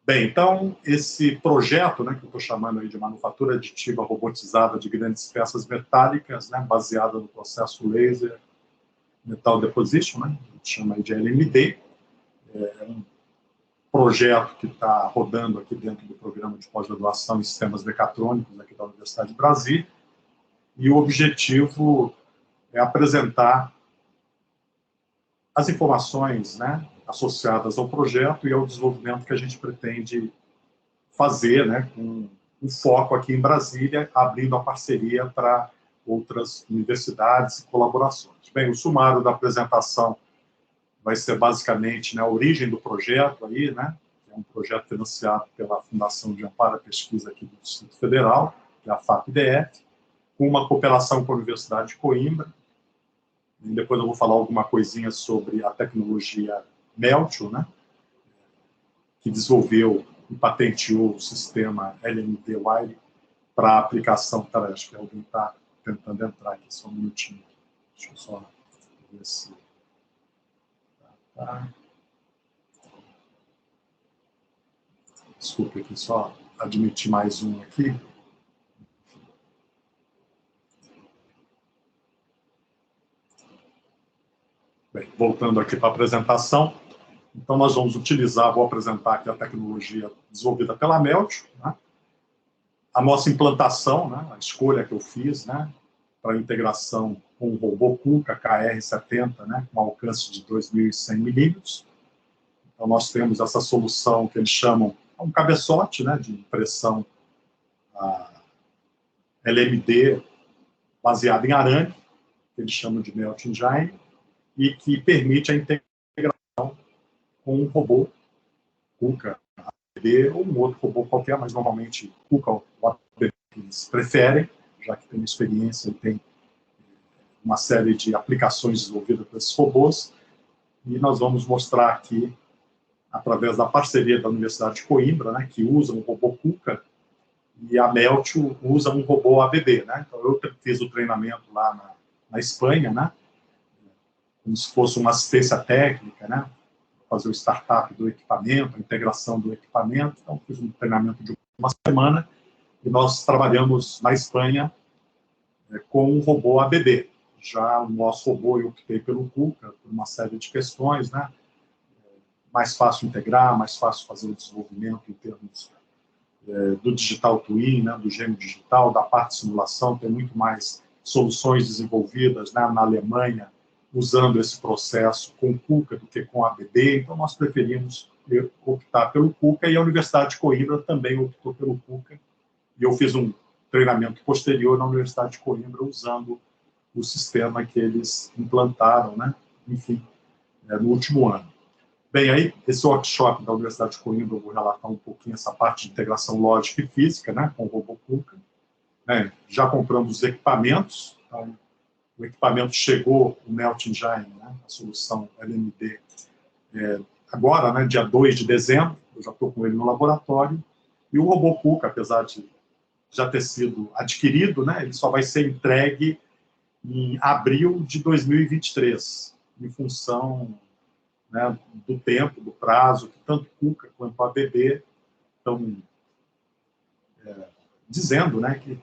Bem, então, esse projeto, né, que eu estou chamando aí de manufatura aditiva robotizada de grandes peças metálicas, né, baseada no processo laser metal deposition, né, a gente chama aí de LMD, é um projeto que está rodando aqui dentro do programa de pós-graduação em sistemas mecatrônicos aqui da Universidade de Brasília, e o objetivo é apresentar as informações, né, associadas ao projeto e ao desenvolvimento que a gente pretende fazer, né, com um foco aqui em Brasília, abrindo a parceria para outras universidades e colaborações. Bem, o sumário da apresentação vai ser basicamente, né, a origem do projeto aí, né, que é um projeto financiado pela Fundação de Amparo à Pesquisa aqui do Distrito Federal, que é a FAPDF, com uma cooperação com a Universidade de Coimbra. E depois eu vou falar alguma coisinha sobre a tecnologia Meltio, né, que desenvolveu e patenteou o sistema LMD Wire para aplicação. Peraí, acho que alguém está tentando entrar aqui, só um minutinho. Deixa eu só ver se... Tá. Desculpe aqui, só admitir mais um aqui. Bem, voltando aqui para a apresentação, então nós vamos utilizar, vou apresentar aqui a tecnologia desenvolvida pela Meltio, né? A nossa implantação, né? A escolha que eu fiz, né, para integração com o robô KUKA KR70, né, com alcance de 2.100 milímetros. Então nós temos essa solução que eles chamam um cabeçote, né, de impressão LMD baseado em arame, que eles chamam de Melt Engine, e que permite a integração com um robô KUKA ABB ou um outro robô qualquer, mas normalmente KUKA ou ABB que eles preferem, já que tem experiência e tem uma série de aplicações desenvolvidas por esses robôs. E nós vamos mostrar aqui, através da parceria da Universidade de Coimbra, né, que usa um robô KUKA, e a Meltio usa um robô ABB, né? Então eu fiz o treinamento lá na Espanha, né, como se fosse uma assistência técnica, né, fazer o startup do equipamento, a integração do equipamento. Então fiz um treinamento de uma semana e nós trabalhamos na Espanha com um robô ABB. Já o nosso robô eu optei pelo KUKA por uma série de questões, né, mais fácil integrar, mais fácil fazer o desenvolvimento em termos do digital twin, né, do gêmeo digital, da parte de simulação. Tem muito mais soluções desenvolvidas, né, na Alemanha, usando esse processo com KUKA do que com ABB. Então nós preferimos optar pelo KUKA, e a Universidade de Coimbra também optou pelo KUKA, e eu fiz um treinamento posterior na Universidade de Coimbra usando o sistema que eles implantaram, né, enfim, no último ano. Bem, aí, esse workshop da Universidade de Coimbra, eu vou relatar um pouquinho essa parte de integração lógica e física, né, com o robô KUKA. Já compramos os equipamentos, então, o equipamento chegou, o Melt Engine, né, a solução LMD, agora, né, dia 2 de dezembro, eu já estou com ele no laboratório, e o robô KUKA, apesar de já ter sido adquirido, né, ele só vai ser entregue em abril de 2023, em função, né, do tempo, do prazo, que tanto KUKA quanto a ABB estão dizendo, né, que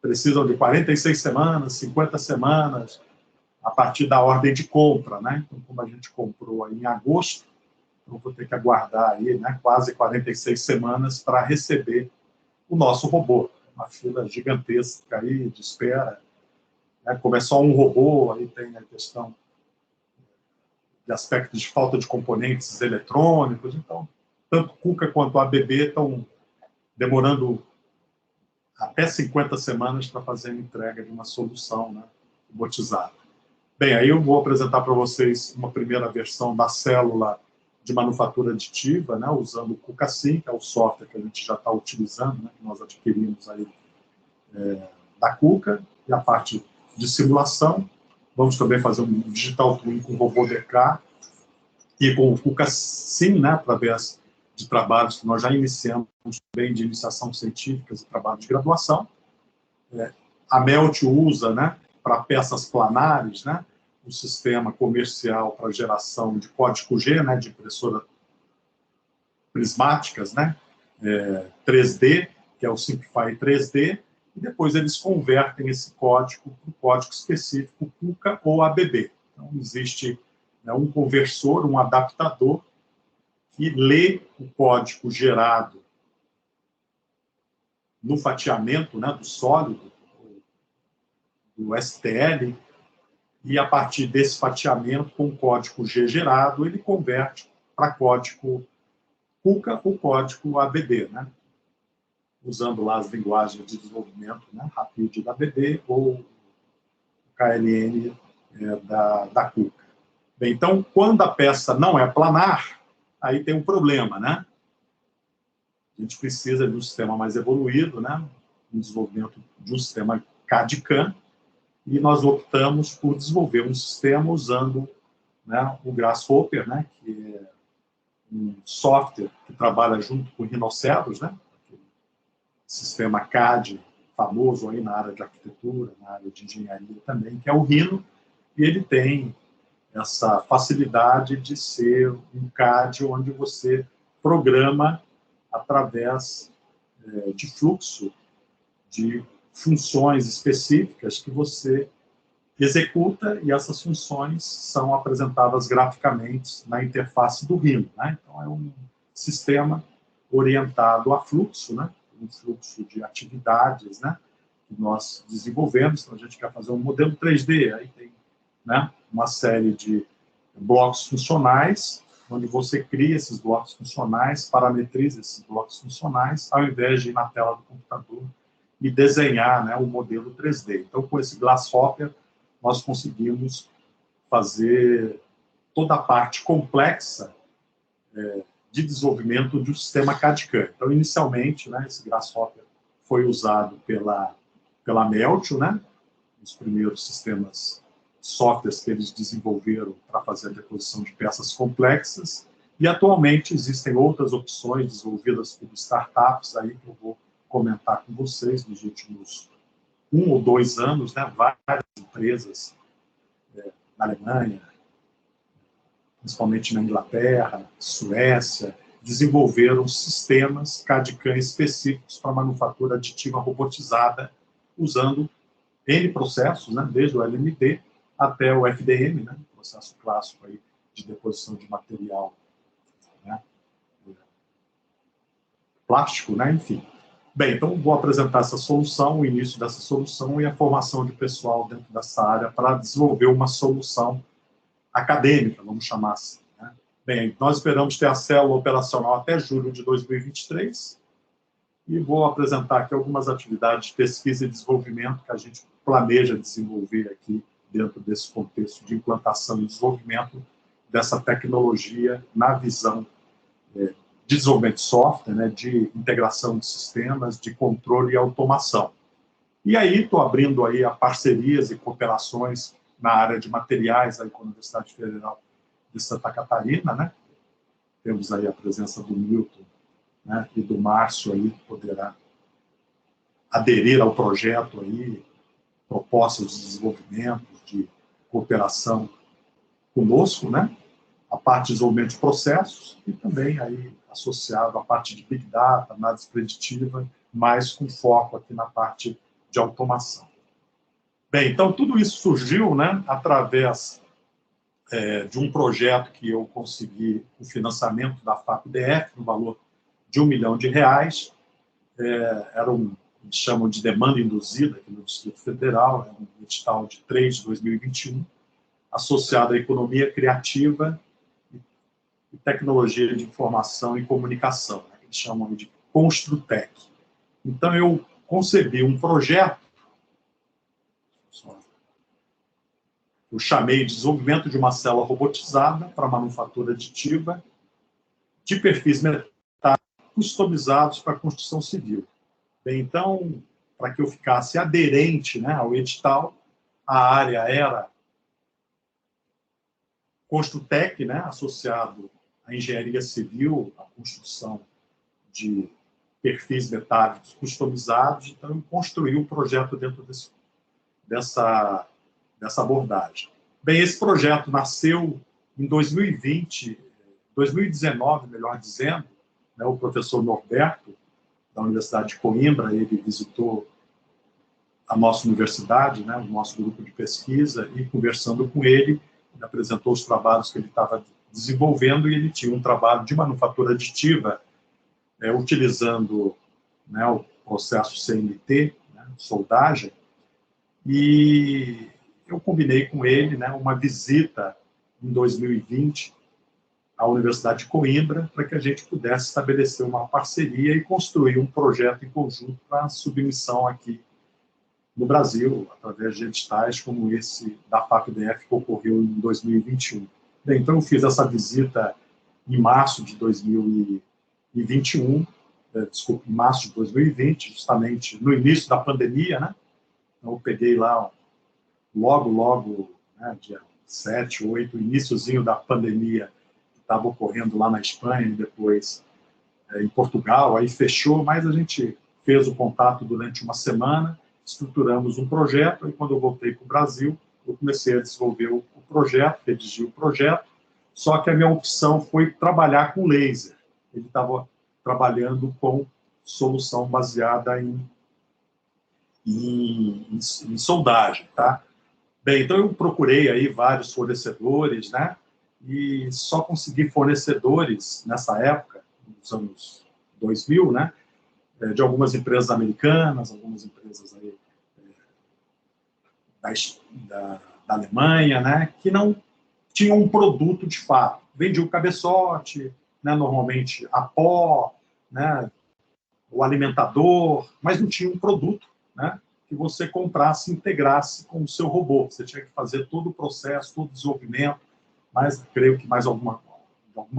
precisam de 46 semanas, 50 semanas, a partir da ordem de compra, né? Então, como a gente comprou aí em agosto, eu vou ter que aguardar aí, né, quase 46 semanas para receber o nosso robô. Uma fila gigantesca aí de espera, né? Como é só um robô, aí tem a questão de aspectos de falta de componentes eletrônicos. Então, tanto KUKA quanto a ABB estão demorando até 50 semanas para fazer a entrega de uma solução, né, robotizada. Bem, aí eu vou apresentar para vocês uma primeira versão da célula de manufatura aditiva, né, usando o KUKA-SIM, que é o software que a gente já está utilizando, né, que nós adquirimos aí da KUKA, e a parte de simulação. Vamos também fazer um digital twin com o robô DK e com o KUKA-SIM, né, através de trabalhos que nós já iniciamos também de iniciação científica e trabalho de graduação. A Meltio usa, né, para peças planares, né, um sistema comercial para geração de código G, né, de impressora prismáticas, né? 3D, que é o Simplify 3D, e depois eles convertem esse código para o código específico KUKA ou ABB. Então, existe, né, um conversor, um adaptador, que lê o código gerado no fatiamento, né, do sólido, do STL, e a partir desse fatiamento, com o código G gerado, ele converte para código KUKA ou código ABB, né? Usando lá as linguagens de desenvolvimento, né? Rapid da ABB ou KLN da KUKA. Bem, então, quando a peça não é planar, aí tem um problema, né? A gente precisa de um sistema mais evoluído, né? Um desenvolvimento de um sistema CAD-CAM, e nós optamos por desenvolver um sistema usando, né, o Grasshopper, né, que é um software que trabalha junto com o Rhinoceros, né, sistema CAD famoso aí na área de arquitetura, na área de engenharia também, que é o Rhino, e ele tem essa facilidade de ser um CAD onde você programa através de fluxo de funções específicas que você executa, e essas funções são apresentadas graficamente na interface do Rhino, né? Então, é um sistema orientado a fluxo, né? Um fluxo de atividades, né, que nós desenvolvemos. Então, a gente quer fazer um modelo 3D, aí tem, né, uma série de blocos funcionais, onde você cria esses blocos funcionais, parametriza esses blocos funcionais, ao invés de ir na tela do computador e desenhar, né, o modelo 3D. Então, com esse Grasshopper, nós conseguimos fazer toda a parte complexa de desenvolvimento de um sistema CAD-CAM. Então, inicialmente, né, esse Grasshopper foi usado pela Meltio, né, os primeiros sistemas, softwares que eles desenvolveram para fazer a deposição de peças complexas, e atualmente existem outras opções desenvolvidas por startups aí que eu vou comentar com vocês nos últimos 1 ou 2 anos, né, várias empresas na Alemanha, principalmente na Inglaterra, Suécia, desenvolveram sistemas CAD-CAM específicos para manufatura aditiva robotizada, usando N processos, né, desde o LMD até o FDM, né, processo clássico aí de deposição de material, né, plástico, né, enfim. Bem, então vou apresentar essa solução, o início dessa solução e a formação de pessoal dentro dessa área para desenvolver uma solução acadêmica, vamos chamar assim, né? Bem, nós esperamos ter a célula operacional até julho de 2023 e vou apresentar aqui algumas atividades de pesquisa e desenvolvimento que a gente planeja desenvolver aqui dentro desse contexto de implantação e desenvolvimento dessa tecnologia na visão de desenvolvimento de software, né, de integração de sistemas, de controle e automação. E aí estou abrindo aí a parcerias e cooperações na área de materiais aí com a Universidade Federal de Santa Catarina, né? Temos aí a presença do Milton, né, e do Márcio aí, que poderá aderir ao projeto aí, propostas de desenvolvimento, de cooperação conosco, né? A parte de desenvolvimento de processos e também aí associado à parte de Big Data, análise preditiva, mas com foco aqui na parte de automação. Bem, então tudo isso surgiu, né, através de um projeto que eu consegui o financiamento da FAPDF, no valor de R$1 milhão. Era eles chamam de demanda induzida aqui no Distrito Federal, é um edital de 3 de 2021, associado à economia criativa e tecnologia de informação e comunicação, né, que eles chamam de Construtec. Então, eu concebi um projeto, eu chamei de desenvolvimento de uma célula robotizada para manufatura aditiva de perfis metálicos customizados para a construção civil. Bem, então, para que eu ficasse aderente, né, ao edital, a área era Construtec, né, associado à engenharia civil, à construção de perfis metálicos customizados. Então, eu construí um projeto dentro dessa abordagem. Bem, esse projeto nasceu em 2020, 2019, melhor dizendo, né, o professor Norberto, da Universidade de Coimbra, ele visitou a nossa universidade, né, o nosso grupo de pesquisa, e conversando com ele, ele apresentou os trabalhos que ele estava desenvolvendo, e ele tinha um trabalho de manufatura aditiva, utilizando, né, o processo CNT, né, soldagem, e eu combinei com ele, né, uma visita em 2020 à Universidade de Coimbra, para que a gente pudesse estabelecer uma parceria e construir um projeto em conjunto para submissão aqui no Brasil, através de editais como esse da FAPDF, que ocorreu em 2021. Bem, então eu fiz essa visita em março de 2021, desculpa, em março de 2020, justamente no início da pandemia, né? Então eu peguei lá logo, né, dia 7, 8, iniciozinho da pandemia, que estava ocorrendo lá na Espanha e depois em Portugal, aí fechou, mas a gente fez o contato durante uma semana, estruturamos um projeto, e quando eu voltei para o Brasil, eu comecei a desenvolver o projeto, redigir o projeto, só que a minha opção foi trabalhar com laser. Ele estava trabalhando com solução baseada em soldagem, tá? Bem, então eu procurei aí vários fornecedores, né? E só consegui fornecedores nessa época, nos anos 2000, né? De algumas empresas americanas, algumas empresas aí, da Alemanha, né? Que não tinham um produto de fato. Vendiam o cabeçote, né? Normalmente a pó, né? O alimentador, mas não tinha um produto, né? Que você comprasse e integrasse com o seu robô. Você tinha que fazer todo o processo, todo o desenvolvimento, mas creio que mais de alguma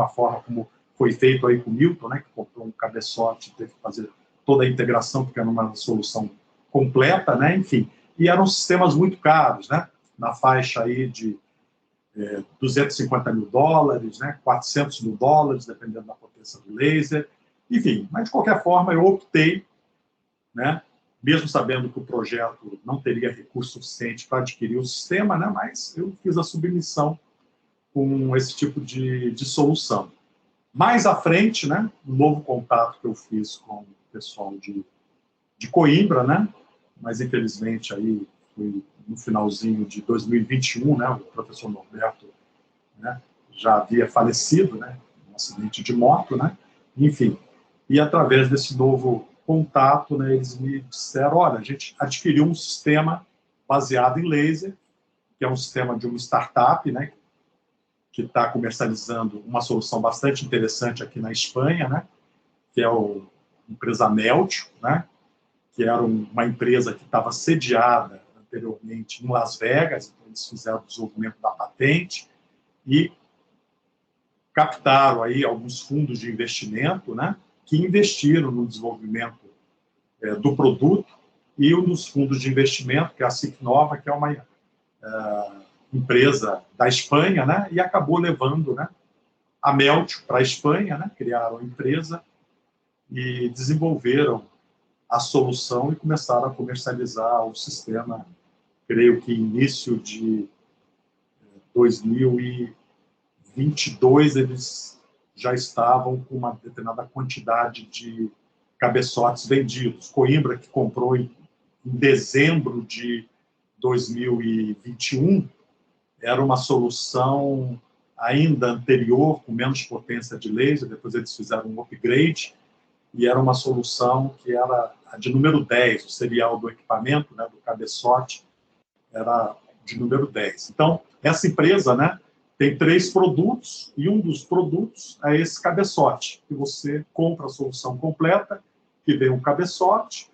forma, como foi feito aí com o Milton, né, que comprou um cabeçote, teve que fazer toda a integração, porque era uma solução completa, né, enfim. E eram sistemas muito caros, né, na faixa aí de $250 mil, né, $400 mil, dependendo da potência do laser. Enfim, mas de qualquer forma eu optei, né, mesmo sabendo que o projeto não teria recurso suficiente para adquirir o sistema, né, mas eu fiz a submissão com esse tipo de solução. Mais à frente, né, um novo contato que eu fiz com o pessoal de Coimbra, né, mas infelizmente aí foi no finalzinho de 2021, né, o professor Norberto, né, já havia falecido, né, num acidente de moto, né, enfim. E através desse novo contato, né, eles me disseram, olha, a gente adquiriu um sistema baseado em laser, que é um sistema de uma startup, né, que está comercializando uma solução bastante interessante aqui na Espanha, né, que é a empresa Meltio, né, que era uma empresa que estava sediada anteriormente em Las Vegas, então eles fizeram o desenvolvimento da patente e captaram aí alguns fundos de investimento, né, que investiram no desenvolvimento do produto, e um dos fundos de investimento, que é a Cicnova, que é uma empresa da Espanha, né, e acabou levando, né, a Meltio para a Espanha, né, criaram a empresa e desenvolveram a solução e começaram a comercializar o sistema, creio que início de 2022, eles já estavam com uma determinada quantidade de cabeçotes vendidos. Coimbra, que comprou em dezembro de 2021, era uma solução ainda anterior, com menos potência de laser, depois eles fizeram um upgrade, e era uma solução que era a de número 10, o serial do equipamento, né, do cabeçote, era de número 10. Então, essa empresa, né, tem 3 produtos, e um dos produtos é esse cabeçote, que você compra a solução completa, que vem um cabeçote,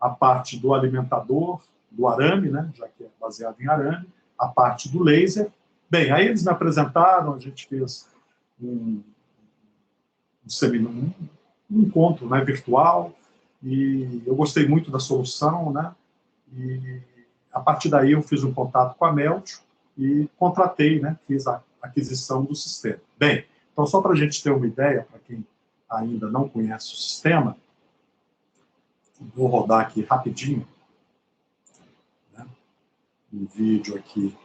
a parte do alimentador, do arame, né, já que é baseado em arame, a parte do laser. Bem, aí eles me apresentaram, a gente fez um encontro, né, virtual, e eu gostei muito da solução, né, e a partir daí eu fiz um contato com a Meltio e contratei, né, fiz a aquisição do sistema. Bem, então só para a gente ter uma ideia, para quem ainda não conhece o sistema, vou rodar aqui rapidinho, né, um vídeo aqui.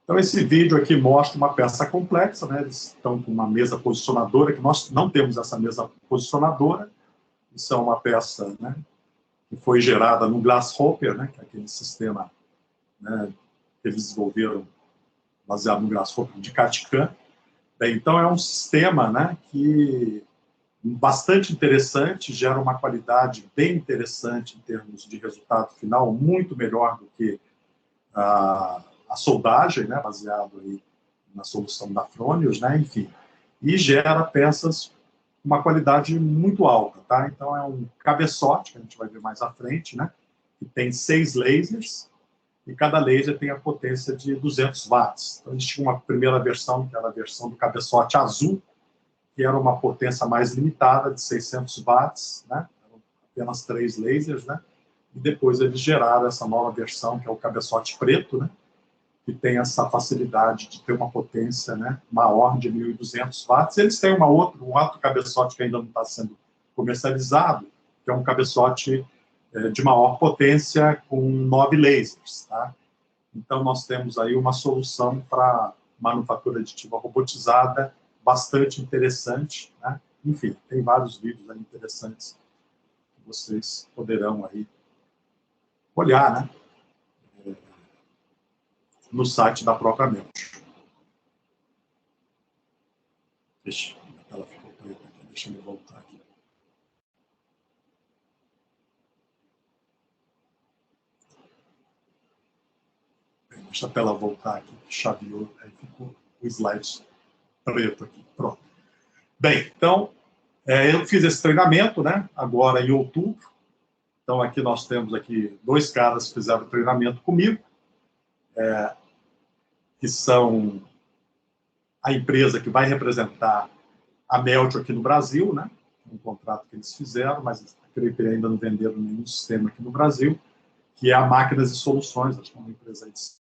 Então, esse vídeo aqui mostra uma peça complexa, né? Eles estão com uma mesa posicionadora, que nós não temos essa mesa posicionadora. Isso é uma peça, né, que foi gerada no Grasshopper, né, que é aquele sistema, né, que eles desenvolveram baseado no Grasshopper de CAD/CAM. Bem, então, é um sistema, né, que bastante interessante, gera uma qualidade bem interessante em termos de resultado final, muito melhor do que a soldagem, né, baseado aí na solução da Fronius, né, enfim, e gera peças com uma qualidade muito alta, tá? Então, é um cabeçote, que a gente vai ver mais à frente, né, que tem 6 lasers, e cada laser tem a potência de 200 watts. Então, a gente tinha uma primeira versão, que era a versão do cabeçote azul, que era uma potência mais limitada, de 600 watts, né, apenas 3 lasers, né, e depois eles geraram essa nova versão, que é o cabeçote preto, né, que tem essa facilidade de ter uma potência, né, maior de 1.200 watts. Eles têm um outro cabeçote que ainda não está sendo comercializado, que é um cabeçote de maior potência com 9 lasers. Tá? Então, nós temos aí uma solução para manufatura aditiva robotizada bastante interessante. Né? Enfim, tem vários vídeos aí interessantes que vocês poderão aí olhar, né, no site da própria Melch. Ela ficou preta aqui, deixa eu voltar aqui. Bem, deixa a tela voltar aqui, chaveou, aí ficou o slide preto aqui, pronto. Bem, então, eu fiz esse treinamento, né, agora em outubro. Então, aqui nós temos aqui 2 caras que fizeram treinamento comigo, que são a empresa que vai representar a Meltio aqui no Brasil, né, um contrato que eles fizeram, mas creio que ainda não venderam nenhum sistema aqui no Brasil, que é a Máquinas e Soluções, acho que é uma empresa de...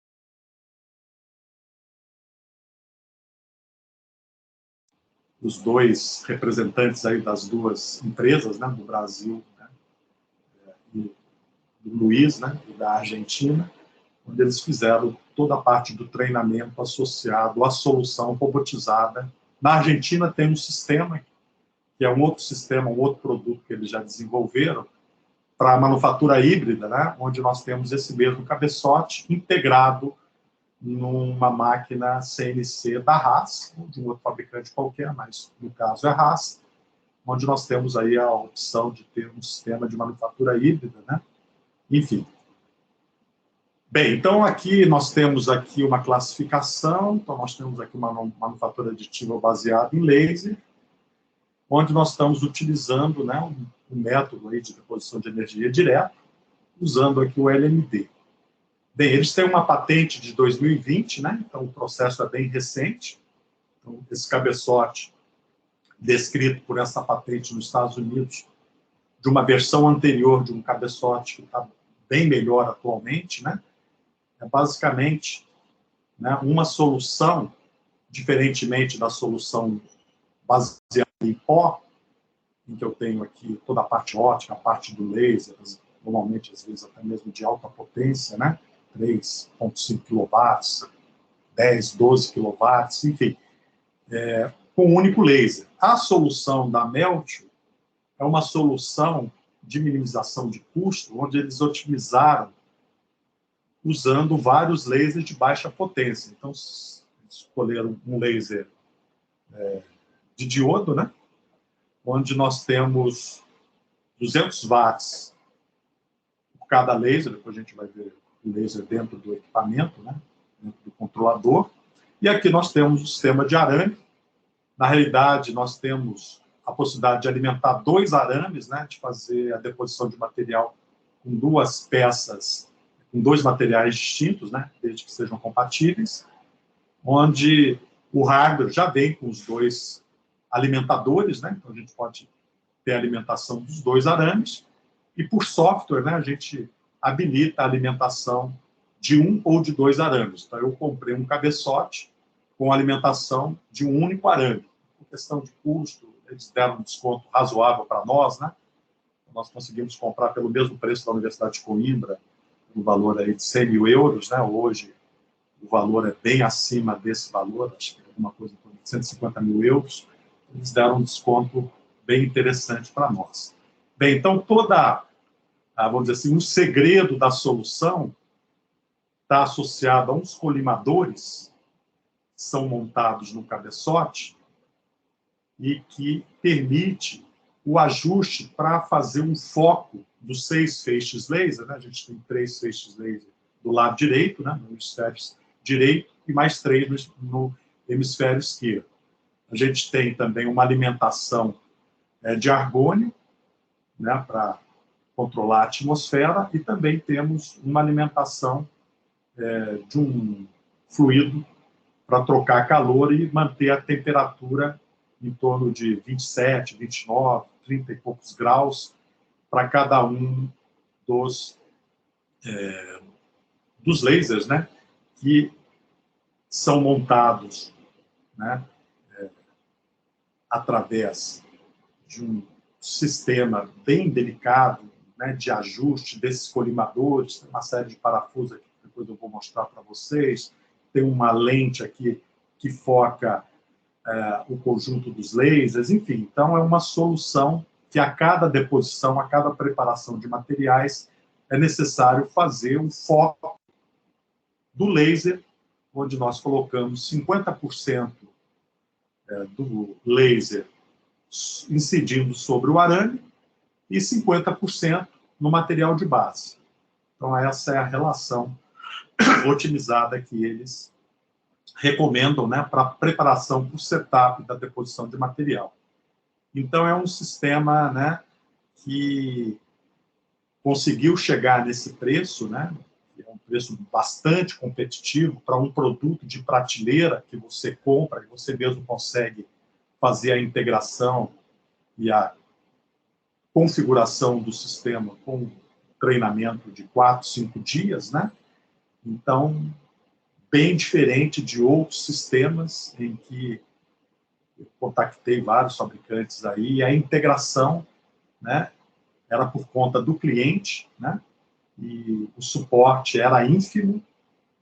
Os 2 representantes aí das 2 empresas, né, do Brasil, né, e do Luiz, né, e da Argentina, onde eles fizeram toda a parte do treinamento associado à solução robotizada. Na Argentina tem um sistema, que é um outro sistema, um outro produto que eles já desenvolveram, para a manufatura híbrida, né, onde nós temos esse mesmo cabeçote integrado numa máquina CNC da Haas, ou de um outro fabricante qualquer, mas no caso é a Haas, onde nós temos aí a opção de ter um sistema de manufatura híbrida, né? Enfim. Bem, então aqui nós temos aqui uma classificação, então nós temos aqui uma manufatura aditiva baseada em laser, onde nós estamos utilizando, né, um método aí de deposição de energia direta, usando aqui o LMD. Bem, eles têm uma patente de 2020, né? Então o processo é bem recente. Então, esse cabeçote, descrito por essa patente nos Estados Unidos, de uma versão anterior de um cabeçote que está bem melhor atualmente, né? É basicamente, né, uma solução, diferentemente da solução baseada em pó, em que eu tenho aqui toda a parte óptica, a parte do laser, normalmente, às vezes, até mesmo de alta potência, né? 3,5 kW, 10, 12 kW, enfim, com um único laser. A solução da Meltio é uma solução de minimização de custo, onde eles otimizaram usando vários lasers de baixa potência. Então, escolheram um laser de diodo, né? Onde nós temos 200 watts por cada laser, depois a gente vai ver o laser dentro do equipamento, né? Dentro do controlador. E aqui nós temos o sistema de arame. Na realidade, nós temos a possibilidade de alimentar 2 arames, né? De fazer a deposição de material com 2 peças, com 2 materiais distintos, né? Desde que sejam compatíveis, onde o hardware já vem com os 2 alimentadores, né? Então a gente pode ter a alimentação dos 2 arames, e por software, né, a gente habilita a alimentação de 1 ou de 2 arames. Então eu comprei um cabeçote com alimentação de um único arame. Por questão de custo, eles deram um desconto razoável para nós, né? Nós conseguimos comprar pelo mesmo preço da Universidade de Coimbra, no valor aí de 100 mil euros, né? Hoje o valor é bem acima desse valor, acho que é alguma coisa em torno de 150 mil euros, eles deram um desconto bem interessante para nós. Bem, então vamos dizer assim, o segredo da solução está associado a uns colimadores que são montados no cabeçote e que permite o ajuste para fazer um foco dos 6 feixes laser, né? A gente tem 3 feixes laser do lado direito, né? No hemisfério direito, e mais 3 no hemisfério esquerdo. A gente tem também uma alimentação de argônio, né? Para controlar a atmosfera, e também temos uma alimentação de um fluido para trocar calor e manter a temperatura em torno de 27, 29, 30 e poucos graus para cada um dos lasers, né, que são montados, né, através de um sistema bem delicado, né, de ajuste desses colimadores. Tem uma série de parafusos aqui que depois eu vou mostrar para vocês. Tem uma lente aqui que foca o conjunto dos lasers, enfim. Então, é uma solução que a cada deposição, a cada preparação de materiais, é necessário fazer um foco do laser, onde nós colocamos 50% do laser incidindo sobre o arame e 50% no material de base. Então, essa é a relação otimizada que eles recomendam, né, para preparação para o setup da deposição de material. Então, é um sistema, né, que conseguiu chegar nesse preço, né, que é um preço bastante competitivo para um produto de prateleira que você compra e você mesmo consegue fazer a integração e a configuração do sistema com treinamento de 4, 5 dias, né? Então, bem diferente de outros sistemas em que eu contactei vários fabricantes aí, e a integração, né, era por conta do cliente, né, e o suporte era ínfimo,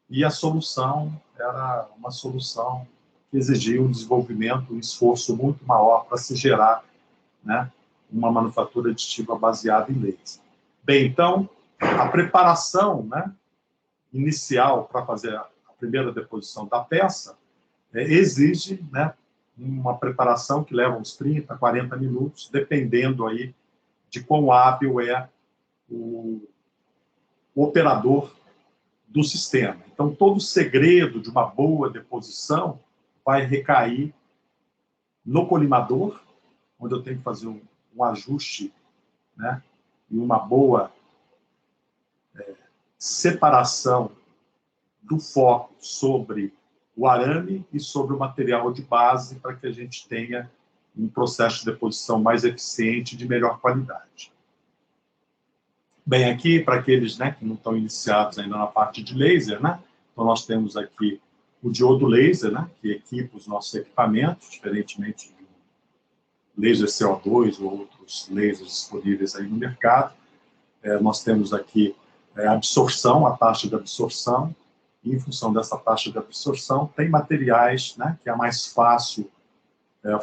e a solução era uma solução que exigia um desenvolvimento, um esforço muito maior para se gerar, né, uma manufatura aditiva baseada em laser. Bem, então, a preparação, né, inicial para fazer a primeira deposição da peça exige, né, uma preparação que leva uns 30, 40 minutos, dependendo aí de quão hábil é o operador do sistema. Então, todo o segredo de uma boa deposição vai recair no colimador, onde eu tenho que fazer um ajuste, né, e uma boa separação do foco sobre o arame e sobre o material de base para que a gente tenha um processo de deposição mais eficiente e de melhor qualidade. Bem, aqui, para aqueles, né, que não estão iniciados ainda na parte de laser, né, então nós temos aqui o diodo laser, né, que equipa os nossos equipamentos, diferentemente do laser CO2 ou outros lasers disponíveis aí no mercado. Nós temos aqui a absorção, a taxa de absorção, e em função dessa taxa de absorção, tem materiais, né, que é mais fácil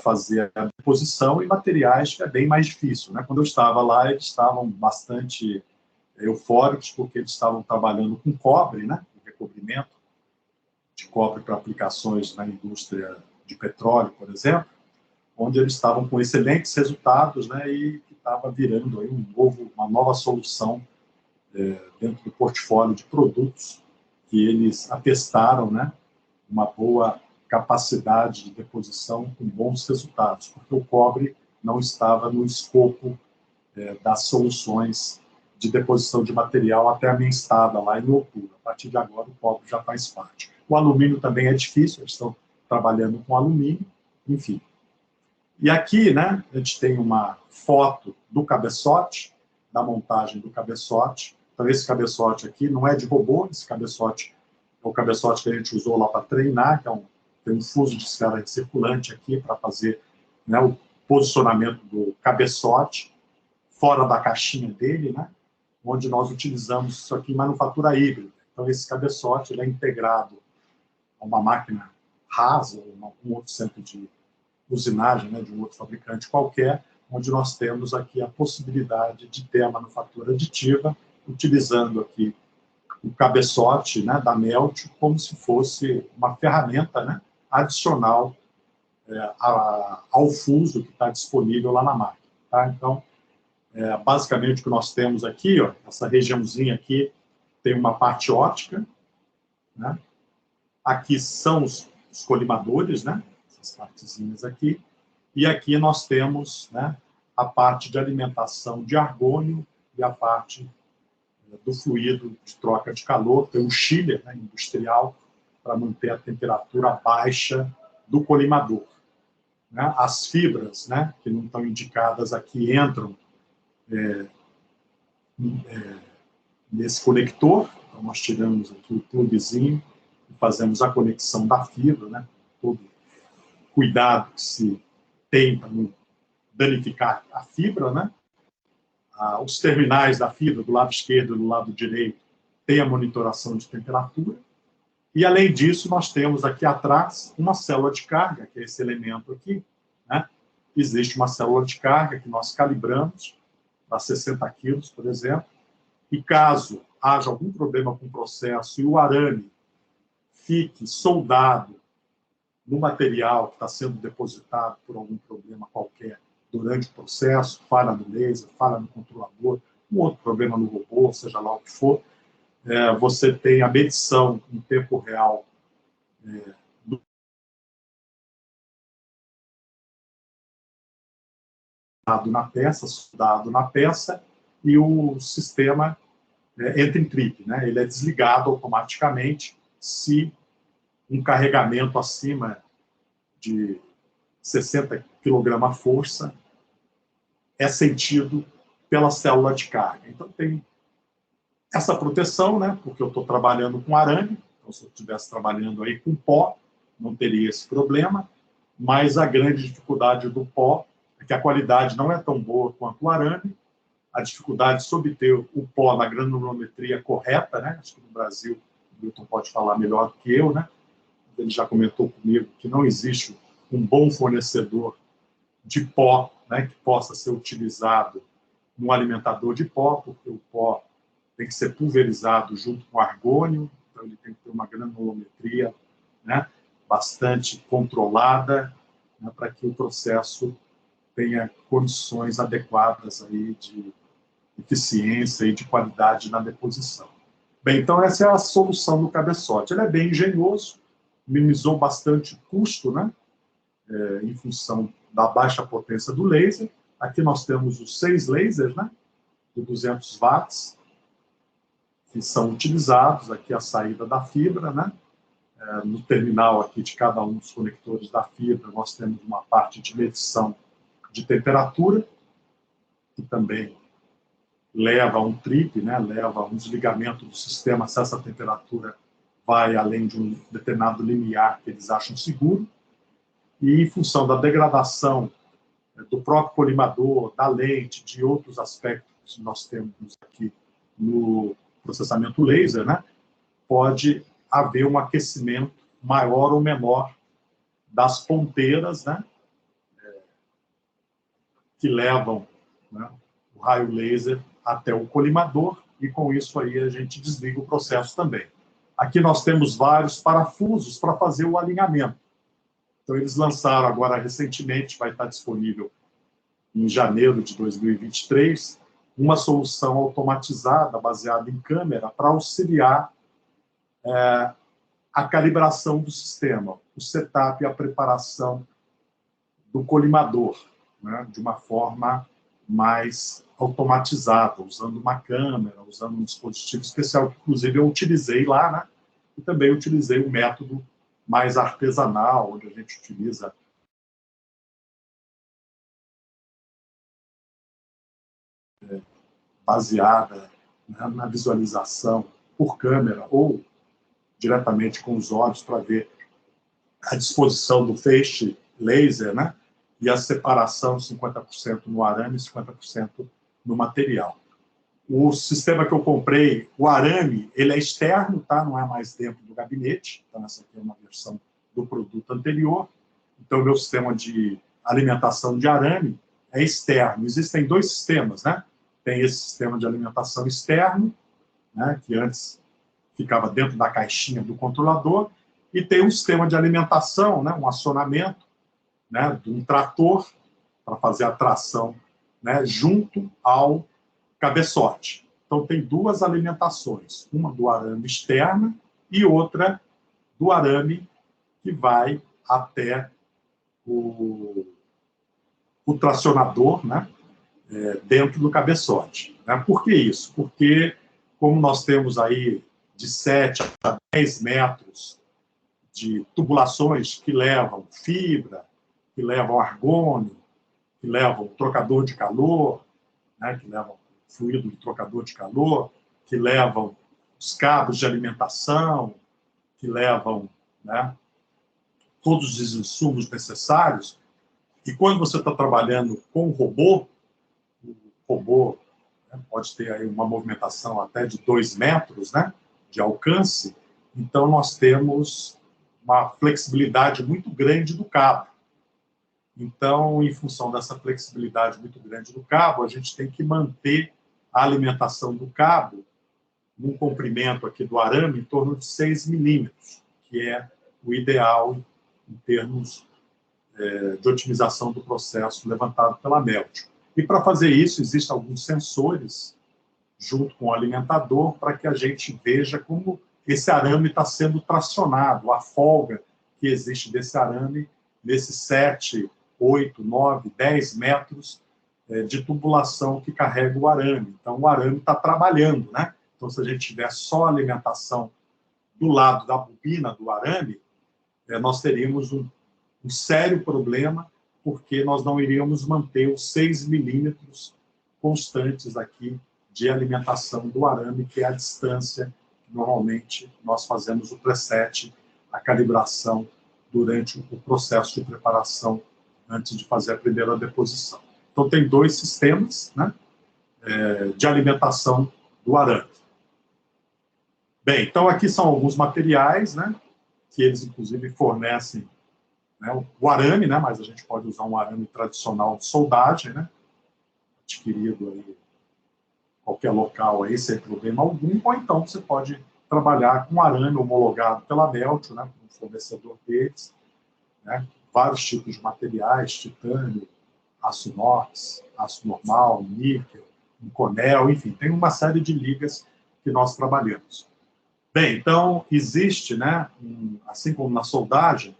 fazer a deposição, e materiais que é bem mais difícil, né? Quando eu estava lá, eles estavam bastante eufóricos, porque eles estavam trabalhando com cobre, né, com recobrimento de cobre para aplicações na indústria de petróleo, por exemplo, onde eles estavam com excelentes resultados, né, e que estava virando aí uma nova solução dentro do portfólio de produtos que eles atestaram, né, uma boa capacidade de deposição com bons resultados, porque o cobre não estava no escopo das soluções de deposição de material até a minha estada lá em outubro. A partir de agora, o cobre já faz parte. O alumínio também é difícil, eles estão trabalhando com alumínio, enfim. E aqui, né, a gente tem uma foto do cabeçote, da montagem do cabeçote. Então, esse cabeçote aqui não é de robô, esse cabeçote é o cabeçote que a gente usou lá para treinar, que tem um fuso de esfera circulante aqui para fazer, né, o posicionamento do cabeçote fora da caixinha dele, né, onde nós utilizamos isso aqui em manufatura híbrida. Então, esse cabeçote ele é integrado uma máquina rasa, ou um outro centro de usinagem, né, de um outro fabricante qualquer, onde nós temos aqui a possibilidade de ter a manufatura aditiva, utilizando aqui o cabeçote, né, da Melt como se fosse uma ferramenta, né, adicional ao fuso que está disponível lá na máquina. Tá? Então, basicamente o que nós temos aqui, ó, essa regiãozinha aqui, tem uma parte óptica, né? Aqui são os colimadores, né? Essas partezinhas aqui, e aqui nós temos, né, a parte de alimentação de argônio e a parte do fluido de troca de calor, tem um chiller, né, industrial, para manter a temperatura baixa do colimador. Né? As fibras, né, que não estão indicadas aqui, entram nesse conector. Então, nós tiramos aqui o pluguezinho e fazemos a conexão da fibra, né? Todo cuidado que se tem para não danificar a fibra, né? Os terminais da fibra, do lado esquerdo e do lado direito, tem a monitoração de temperatura. E, além disso, nós temos aqui atrás uma célula de carga, que é esse elemento aqui. Né? Existe uma célula de carga que nós calibramos para 60 quilos, por exemplo, e caso haja algum problema com o processo e o arame fique soldado no material que está sendo depositado por algum problema qualquer durante o processo, falha no laser, falha no controlador, um outro problema no robô, seja lá o que for, você tem a medição em tempo real soldado na peça, e o sistema entra em trip, né? Ele é desligado automaticamente se um carregamento acima de 60 kg-força é sentido pela célula de carga. Então, tem essa proteção, né? Porque eu estou trabalhando com arame, então, se eu estivesse trabalhando aí com pó, não teria esse problema, mas a grande dificuldade do pó é que a qualidade não é tão boa quanto o arame, a dificuldade de obter o pó na granulometria correta, né? Acho que no Brasil o Milton pode falar melhor do que eu, né? Ele já comentou comigo que não existe um bom fornecedor de pó, né, que possa ser utilizado no alimentador de pó, porque o pó tem que ser pulverizado junto com argônio, então ele tem que ter uma granulometria, né, bastante controlada, né, para que o processo tenha condições adequadas aí de eficiência e de qualidade na deposição. Bem, então essa é a solução do cabeçote. Ele é bem engenhoso, minimizou bastante o custo, né, em função da baixa potência do laser. Aqui nós temos os 6 lasers, né, de 200 watts, que são utilizados. Aqui a saída da fibra, né, no terminal aqui de cada um dos conectores da fibra, nós temos uma parte de medição de temperatura, que também leva a um trip, né, leva a um desligamento do sistema se essa temperatura vai além de um determinado limiar que eles acham seguro. E em função da degradação do próprio colimador, da lente, de outros aspectos que nós temos aqui no processamento laser, né, pode haver um aquecimento maior ou menor das ponteiras, né, que levam, né, o raio laser até o colimador, e com isso aí a gente desliga o processo também. Aqui nós temos vários parafusos para fazer o alinhamento. Então, eles lançaram agora recentemente, vai estar disponível em janeiro de 2023, uma solução automatizada, baseada em câmera, para auxiliar a calibração do sistema, o setup e a preparação do colimador, né, de uma forma mais automatizada, usando uma câmera, usando um dispositivo especial, que inclusive eu utilizei lá, né, e também utilizei um método mais artesanal, onde a gente utiliza baseada, né, na visualização por câmera ou diretamente com os olhos para ver a disposição do feixe laser, né, e a separação 50% no arame e 50% no material. O sistema que eu comprei, o arame, ele é externo, tá? Não é mais dentro do gabinete. Então, essa aqui é uma versão do produto anterior. Então, o meu sistema de alimentação de arame é externo. Existem dois sistemas, né? Tem esse sistema de alimentação externo, né? Que antes ficava dentro da caixinha do controlador, e tem um sistema de alimentação, né? Um acionamento, né? De um trator para fazer a tração, né? Junto ao cabeçote. Então, tem duas alimentações, uma do arame externa e outra do arame que vai até o tracionador, né, dentro do cabeçote. Né? Por que isso? Porque, como nós temos aí de 7 a 10 metros de tubulações que levam fibra, que levam argônio, que levam trocador de calor, né, que levam fluido de trocador de calor, que levam os cabos de alimentação, que levam, né, todos os insumos necessários. E quando você está trabalhando com o robô, né, pode ter aí uma movimentação até de 2 metros, né, de alcance, então nós temos uma flexibilidade muito grande do cabo. Então, em função dessa flexibilidade muito grande do cabo, a gente tem que manter a alimentação do cabo num comprimento aqui do arame em torno de 6 milímetros, que é o ideal em termos de otimização do processo levantado pela Meltio. E para fazer isso, existem alguns sensores junto com o alimentador para que a gente veja como esse arame está sendo tracionado, a folga que existe desse arame nesses 7, 8, 9, 10 metros de tubulação que carrega o arame. Então, o arame está trabalhando, né? Então, se a gente tiver só alimentação do lado da bobina do arame, nós teríamos um sério problema, porque nós não iríamos manter os 6 milímetros constantes aqui de alimentação do arame, que é a distância que normalmente nós fazemos o preset, a calibração durante o processo de preparação antes de fazer a primeira deposição. Então, tem dois sistemas, né, de alimentação do arame. Bem, então aqui são alguns materiais, né, que eles, inclusive, fornecem, né, o arame, né, mas a gente pode usar um arame tradicional de soldagem, né, adquirido aí em qualquer local aí, sem problema algum, ou então você pode trabalhar com arame homologado pela Meltio, né, como fornecedor deles, né, vários tipos de materiais, titânio, aço inox, aço normal, níquel, inconel, enfim, tem uma série de ligas que nós trabalhamos. Bem, então, existe, né, assim como na soldagem,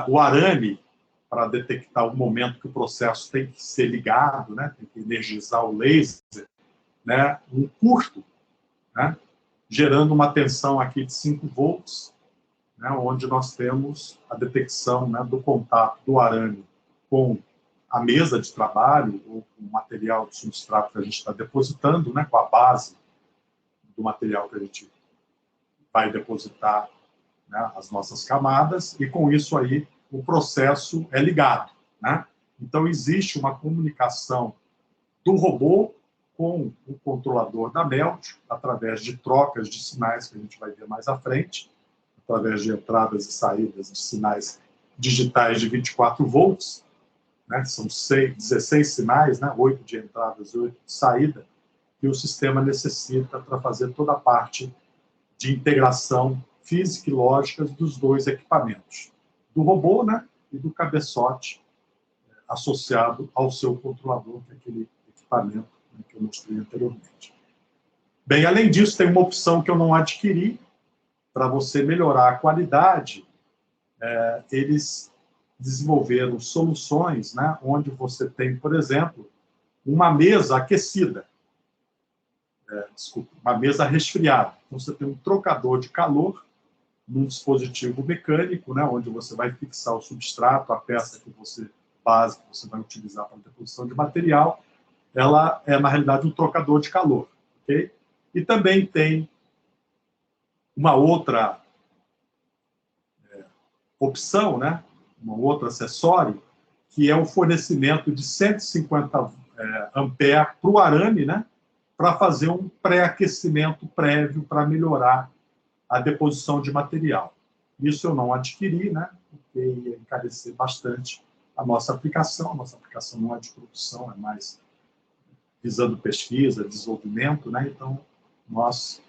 o arame, para detectar o momento que o processo tem que ser ligado, né, tem que energizar o laser, né, um curto, né, gerando uma tensão aqui de 5 volts, né, onde nós temos a detecção, né, do contato do arame com a mesa de trabalho, ou com o material de substrato que a gente está depositando, né, com a base do material que a gente vai depositar, né, as nossas camadas, e com isso aí o processo é ligado, né? Então, existe uma comunicação do robô com o controlador da Meltio, através de trocas de sinais, que a gente vai ver mais à frente, através de entradas e saídas de sinais digitais de 24 volts, né? São 16 sinais, né? 8 de entradas e 8 de saída, que o sistema necessita para fazer toda a parte de integração física e lógica dos dois equipamentos, do robô, né, e do cabeçote associado ao seu controlador, que é aquele equipamento, né, que eu mostrei anteriormente. Bem, além disso, tem uma opção que eu não adquiri, para você melhorar a qualidade, eles desenvolveram soluções, né, onde você tem, por exemplo, uma mesa aquecida, uma mesa resfriada. Então, você tem um trocador de calor num dispositivo mecânico, né, onde você vai fixar o substrato, a peça base que você vai utilizar para a deposição de material, ela é, na realidade, um trocador de calor. Okay? E também tem uma outra opção, né, um outro acessório, que é o fornecimento de 150 ampere para o arame, né, para fazer um pré-aquecimento prévio para melhorar a deposição de material. Isso eu não adquiri, né, porque ia encarecer bastante a nossa aplicação. A nossa aplicação não é de produção, é mais visando pesquisa, desenvolvimento, né? Então, nós,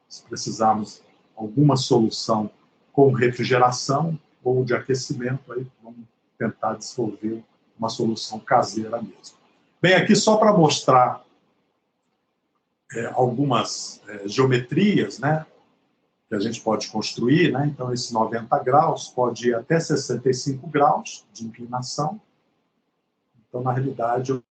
se precisarmos alguma solução com refrigeração ou de aquecimento, aí vamos tentar desenvolver uma solução caseira mesmo. Bem, aqui só para mostrar algumas geometrias, né, que a gente pode construir, né? Então, esse 90 graus pode ir até 65 graus de inclinação. Então, na realidade,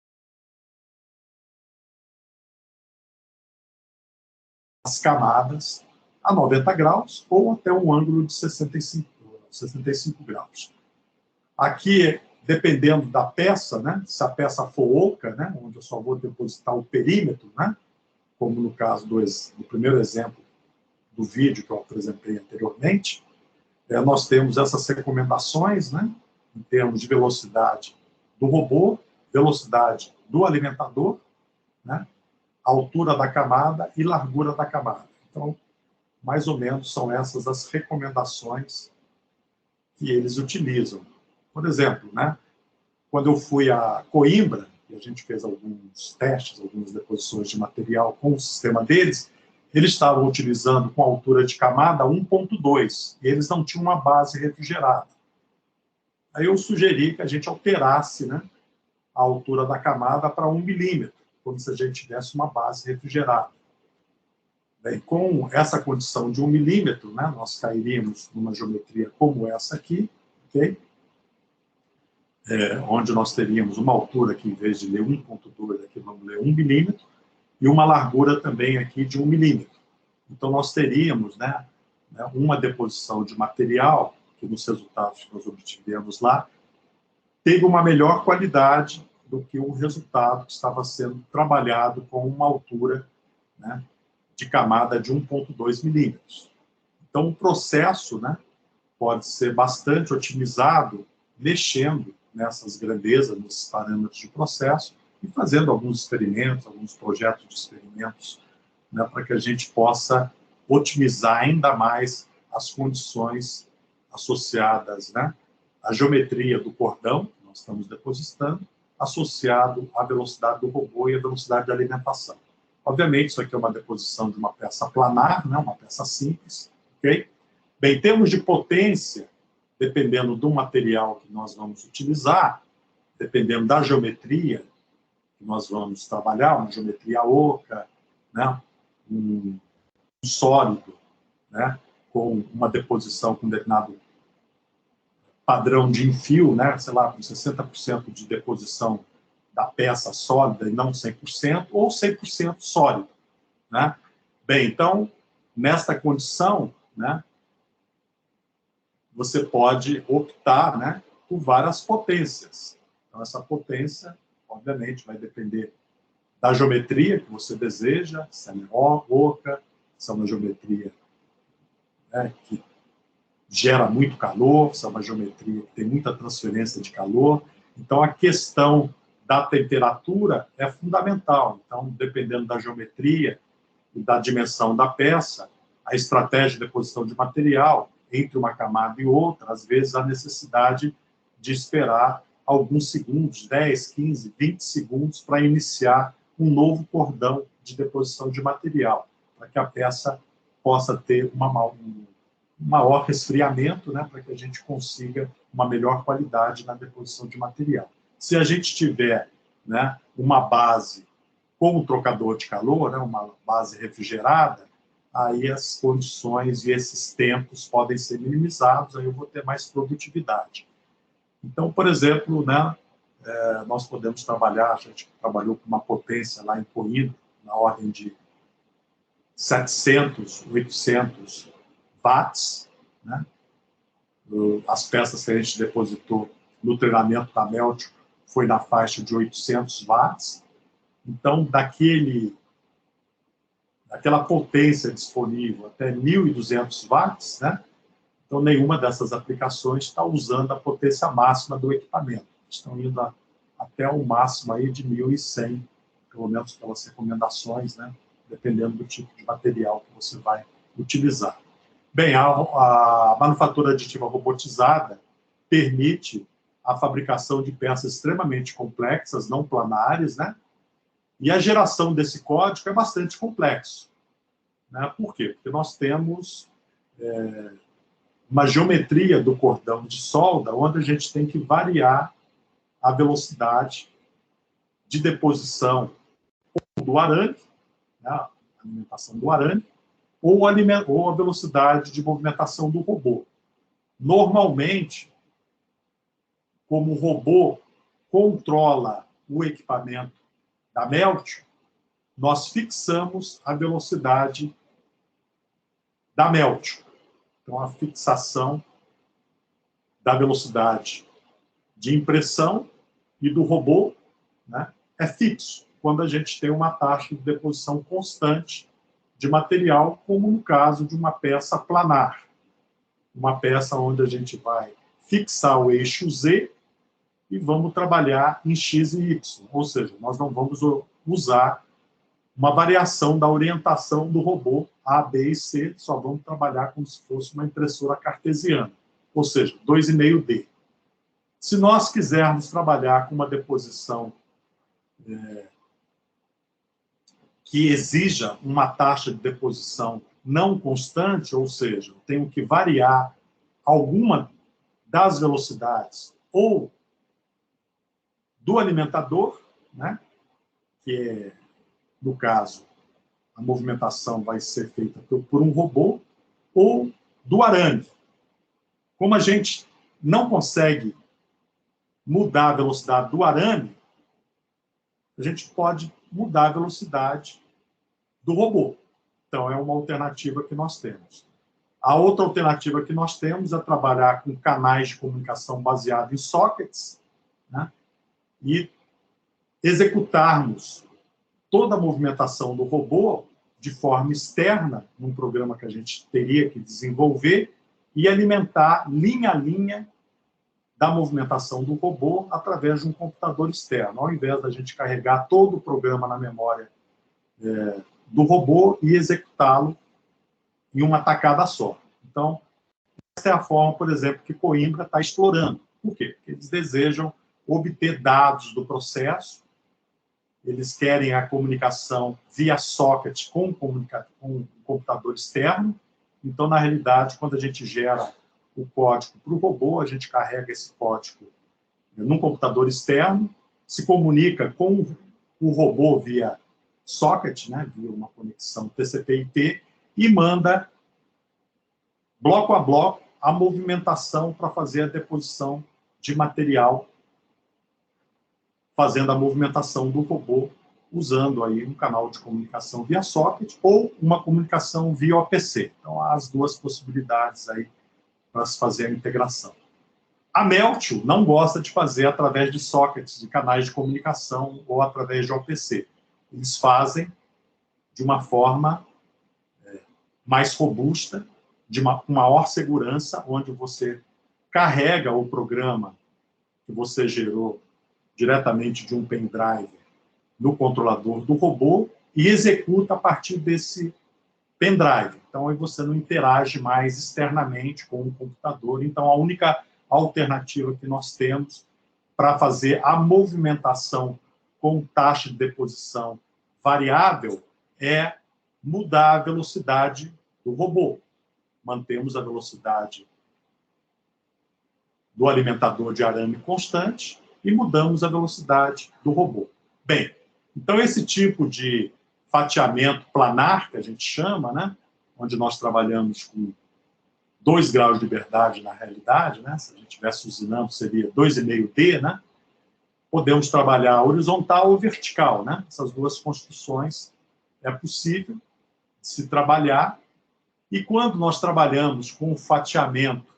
as camadas a 90 graus ou até um ângulo de 65 graus. Aqui, dependendo da peça, né, se a peça for oca, né, onde eu só vou depositar o perímetro, né, como no caso do primeiro exemplo do vídeo que eu apresentei anteriormente, nós temos essas recomendações, né, em termos de velocidade do robô, velocidade do alimentador, né, altura da camada e largura da camada. Então, mais ou menos são essas as recomendações que eles utilizam. Por exemplo, né, quando eu fui a Coimbra, e a gente fez alguns testes, algumas deposições de material com o sistema deles, eles estavam utilizando com altura de camada 1.2, e eles não tinham uma base refrigerada. Aí eu sugeri que a gente alterasse, né, a altura da camada para 1 milímetro, como se a gente tivesse uma base refrigerada. Bem, com essa condição de 1 milímetro, né, nós cairíamos numa geometria como essa aqui, ok? Onde nós teríamos uma altura aqui, em vez de ler 1.2, aqui vamos ler 1 milímetro, e uma largura também aqui de 1 milímetro. Então, nós teríamos, né, uma deposição de material, que nos resultados que nós obtivemos lá, teve uma melhor qualidade do que o resultado que estava sendo trabalhado com uma altura, né, de camada de 1.2 milímetros. Então, o processo, né, pode ser bastante otimizado mexendo nessas grandezas, nesses parâmetros de processo e fazendo alguns experimentos, alguns projetos de experimentos, né, para que a gente possa otimizar ainda mais as condições associadas, né, à geometria do cordão que nós estamos depositando, associado à velocidade do robô e à velocidade de alimentação. Obviamente, isso aqui é uma deposição de uma peça planar, né, uma peça simples, ok? Bem, em termos de potência, dependendo do material que nós vamos utilizar, dependendo da geometria que nós vamos trabalhar, uma geometria oca, né, um sólido, né, com uma deposição com determinado padrão de enfio, né, sei lá, com 60% de deposição da peça sólida e não 100%, ou 100% sólido, né? Bem, então, nesta condição, né, você pode optar, né, por várias potências. Então, essa potência, obviamente, vai depender da geometria que você deseja, se é oca, se é uma geometria, né, que gera muito calor, se é uma geometria que tem muita transferência de calor. Então, a questão da temperatura é fundamental. Então, dependendo da geometria e da dimensão da peça, a estratégia de deposição de material entre uma camada e outra, às vezes há necessidade de esperar alguns segundos, 10, 15, 20 segundos, para iniciar um novo cordão de deposição de material, para que a peça possa ter um maior resfriamento, né, para que a gente consiga uma melhor qualidade na deposição de material. Se a gente tiver, né, uma base com um trocador de calor, né, uma base refrigerada, aí as condições e esses tempos podem ser minimizados, aí eu vou ter mais produtividade. Então, por exemplo, né, nós podemos trabalhar, a gente trabalhou com uma potência lá em Coimbra, na ordem de 700, 800 watts, né? As peças que a gente depositou no treinamento da Meltio foi na faixa de 800 watts. Então, daquela potência disponível até 1.200 watts, né? Então, nenhuma dessas aplicações está usando a potência máxima do equipamento. Estão indo até o máximo aí de 1.100 pelo menos pelas recomendações, né? Dependendo do tipo de material que você vai utilizar. Bem, a manufatura aditiva robotizada permite a fabricação de peças extremamente complexas, não planares, né? E a geração desse código é bastante complexo, né? Por quê? Porque nós temos uma geometria do cordão de solda, onde a gente tem que variar a velocidade de deposição do arame, né? A alimentação do arame, ou a velocidade de movimentação do robô. Normalmente, como o robô controla o equipamento da Meltio, nós fixamos a velocidade da Meltio. Então, a fixação da velocidade de impressão e do robô, né, é fixo, quando a gente tem uma taxa de deposição constante de material, como no caso de uma peça planar. Uma peça onde a gente vai fixar o eixo Z e vamos trabalhar em X e Y. Ou seja, nós não vamos usar uma variação da orientação do robô A, B e C, só vamos trabalhar como se fosse uma impressora cartesiana, ou seja, 2,5D. Se nós quisermos trabalhar com uma deposição que exija uma taxa de deposição não constante, ou seja, eu tenho que variar alguma das velocidades ou do alimentador, né, que é, no caso, a movimentação vai ser feita por um robô, ou do arame. Como a gente não consegue mudar a velocidade do arame, a gente pode mudar a velocidade do robô. Então, é uma alternativa que nós temos. A outra alternativa que nós temos é trabalhar com canais de comunicação baseados em sockets, né, e executarmos toda a movimentação do robô de forma externa, num programa que a gente teria que desenvolver, e alimentar linha a linha da movimentação do robô através de um computador externo, ao invés da gente carregar todo o programa na memória do robô e executá-lo em uma tacada só. Então, essa é a forma, por exemplo, que Coimbra está explorando. Por quê? Porque eles desejam obter dados do processo, eles querem a comunicação via socket com um computador externo. Então, na realidade, quando a gente gera o código para o robô, a gente carrega esse código num computador externo, se comunica com o robô via socket, né, via uma conexão TCP/IP, e manda, bloco a bloco, a movimentação para fazer a deposição de material, fazendo a movimentação do robô, usando aí um canal de comunicação via socket ou uma comunicação via OPC. Então, há as duas possibilidades aí para se fazer a integração. A Meltio não gosta de fazer através de sockets, de canais de comunicação ou através de OPC. Eles fazem de uma forma mais robusta, de uma maior segurança, onde você carrega o programa que você gerou diretamente de um pendrive no controlador do robô e executa a partir desse pendrive. Então, aí você não interage mais externamente com o computador. Então, a única alternativa que nós temos para fazer a movimentação com taxa de deposição variável é mudar a velocidade do robô. Mantemos a velocidade do alimentador de arame constante e mudamos a velocidade do robô. Bem, então esse tipo de fatiamento planar, que a gente chama, né, onde nós trabalhamos com 2 graus de liberdade na realidade, né, se a gente estivesse usinando seria 2,5D, né, podemos trabalhar horizontal ou vertical, né, essas duas construções é possível de se trabalhar. E quando nós trabalhamos com fatiamento,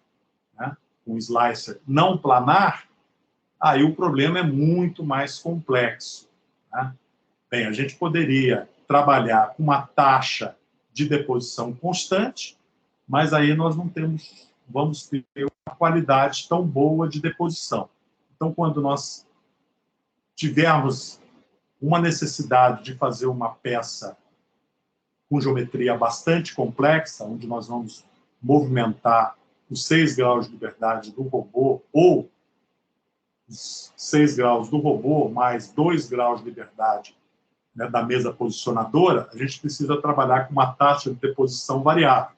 né, com slicer não planar, aí o problema é muito mais complexo, né? Bem, a gente poderia trabalhar com uma taxa de deposição constante, mas aí nós não vamos ter uma qualidade tão boa de deposição. Então, quando nós tivermos uma necessidade de fazer uma peça com geometria bastante complexa, onde nós vamos movimentar os 6 graus de liberdade do robô, ou os 6 graus do robô mais 2 graus de liberdade, né, da mesa posicionadora, a gente precisa trabalhar com uma taxa de deposição variável.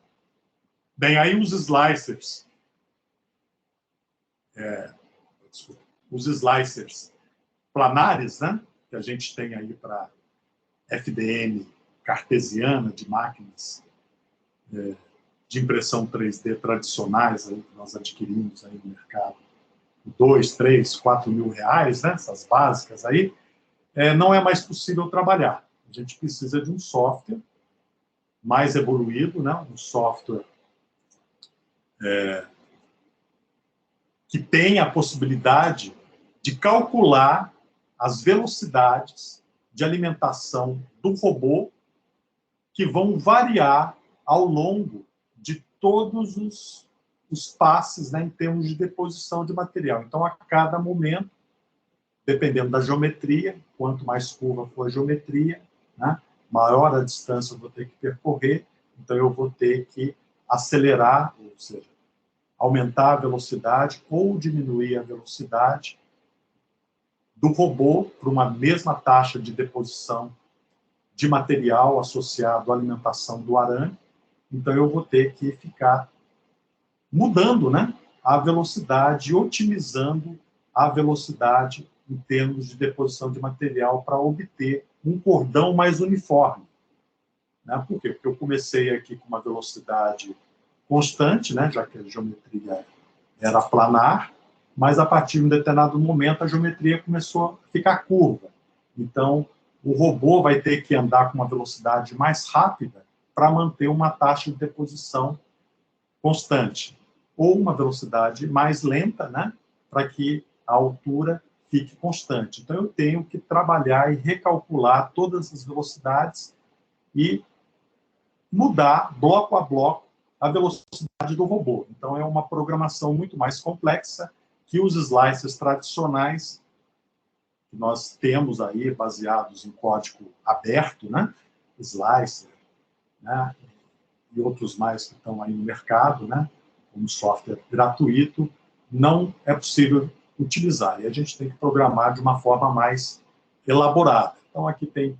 Bem, aí os slicers planares, né, que a gente tem aí para FDM cartesiana de máquinas de impressão 3D tradicionais aí, que nós adquirimos aí no mercado, 2, 3, 4 mil reais, né, essas básicas aí, não é mais possível trabalhar. A gente precisa de um software mais evoluído, né, um software que tenha a possibilidade de calcular as velocidades de alimentação do robô que vão variar ao longo de todos os passes, né, em termos de deposição de material. Então, a cada momento, dependendo da geometria, quanto mais curva for a geometria, né, maior a distância eu vou ter que percorrer, então eu vou ter que acelerar, ou seja, aumentar a velocidade ou diminuir a velocidade do robô para uma mesma taxa de deposição de material associado à alimentação do arame. Então, eu vou ter que ficar mudando, né, a velocidade, otimizando a velocidade em termos de deposição de material para obter um cordão mais uniforme. Né? Por quê? Porque eu comecei aqui com uma velocidade constante, né, já que a geometria era planar, mas a partir de um determinado momento a geometria começou a ficar curva. Então, o robô vai ter que andar com uma velocidade mais rápida para manter uma taxa de deposição constante, ou uma velocidade mais lenta, né, para que a altura fique constante. Então, eu tenho que trabalhar e recalcular todas as velocidades e mudar, bloco a bloco, a velocidade do robô. Então, é uma programação muito mais complexa que os slicers tradicionais que nós temos aí, baseados em código aberto, né? Slicer, né? E outros mais que estão aí no mercado, né? Como software gratuito, não é possível utilizar. E a gente tem que programar de uma forma mais elaborada. Então, aqui tem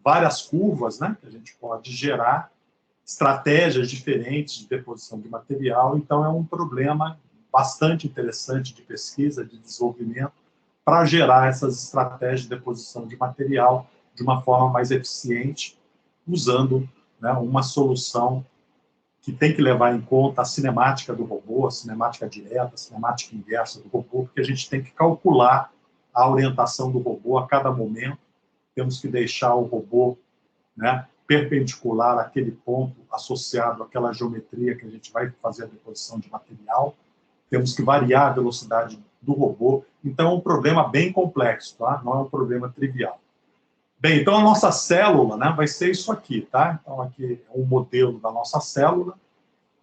várias curvas, né? Que a gente pode gerar estratégias diferentes de deposição de material. Então, é um problema bastante interessante de pesquisa, de desenvolvimento, para gerar essas estratégias de deposição de material de uma forma mais eficiente, usando, né, uma solução que tem que levar em conta a cinemática do robô, a cinemática direta, a cinemática inversa do robô, porque a gente tem que calcular a orientação do robô a cada momento, temos que deixar o robô, né, perpendicular àquele ponto associado àquela geometria que a gente vai fazer a deposição de material, temos que variar a velocidade do robô. Então, é um problema bem complexo, tá? Não é um problema trivial. Bem, então a nossa célula, né, vai ser isso aqui, tá? Então, aqui é um modelo da nossa célula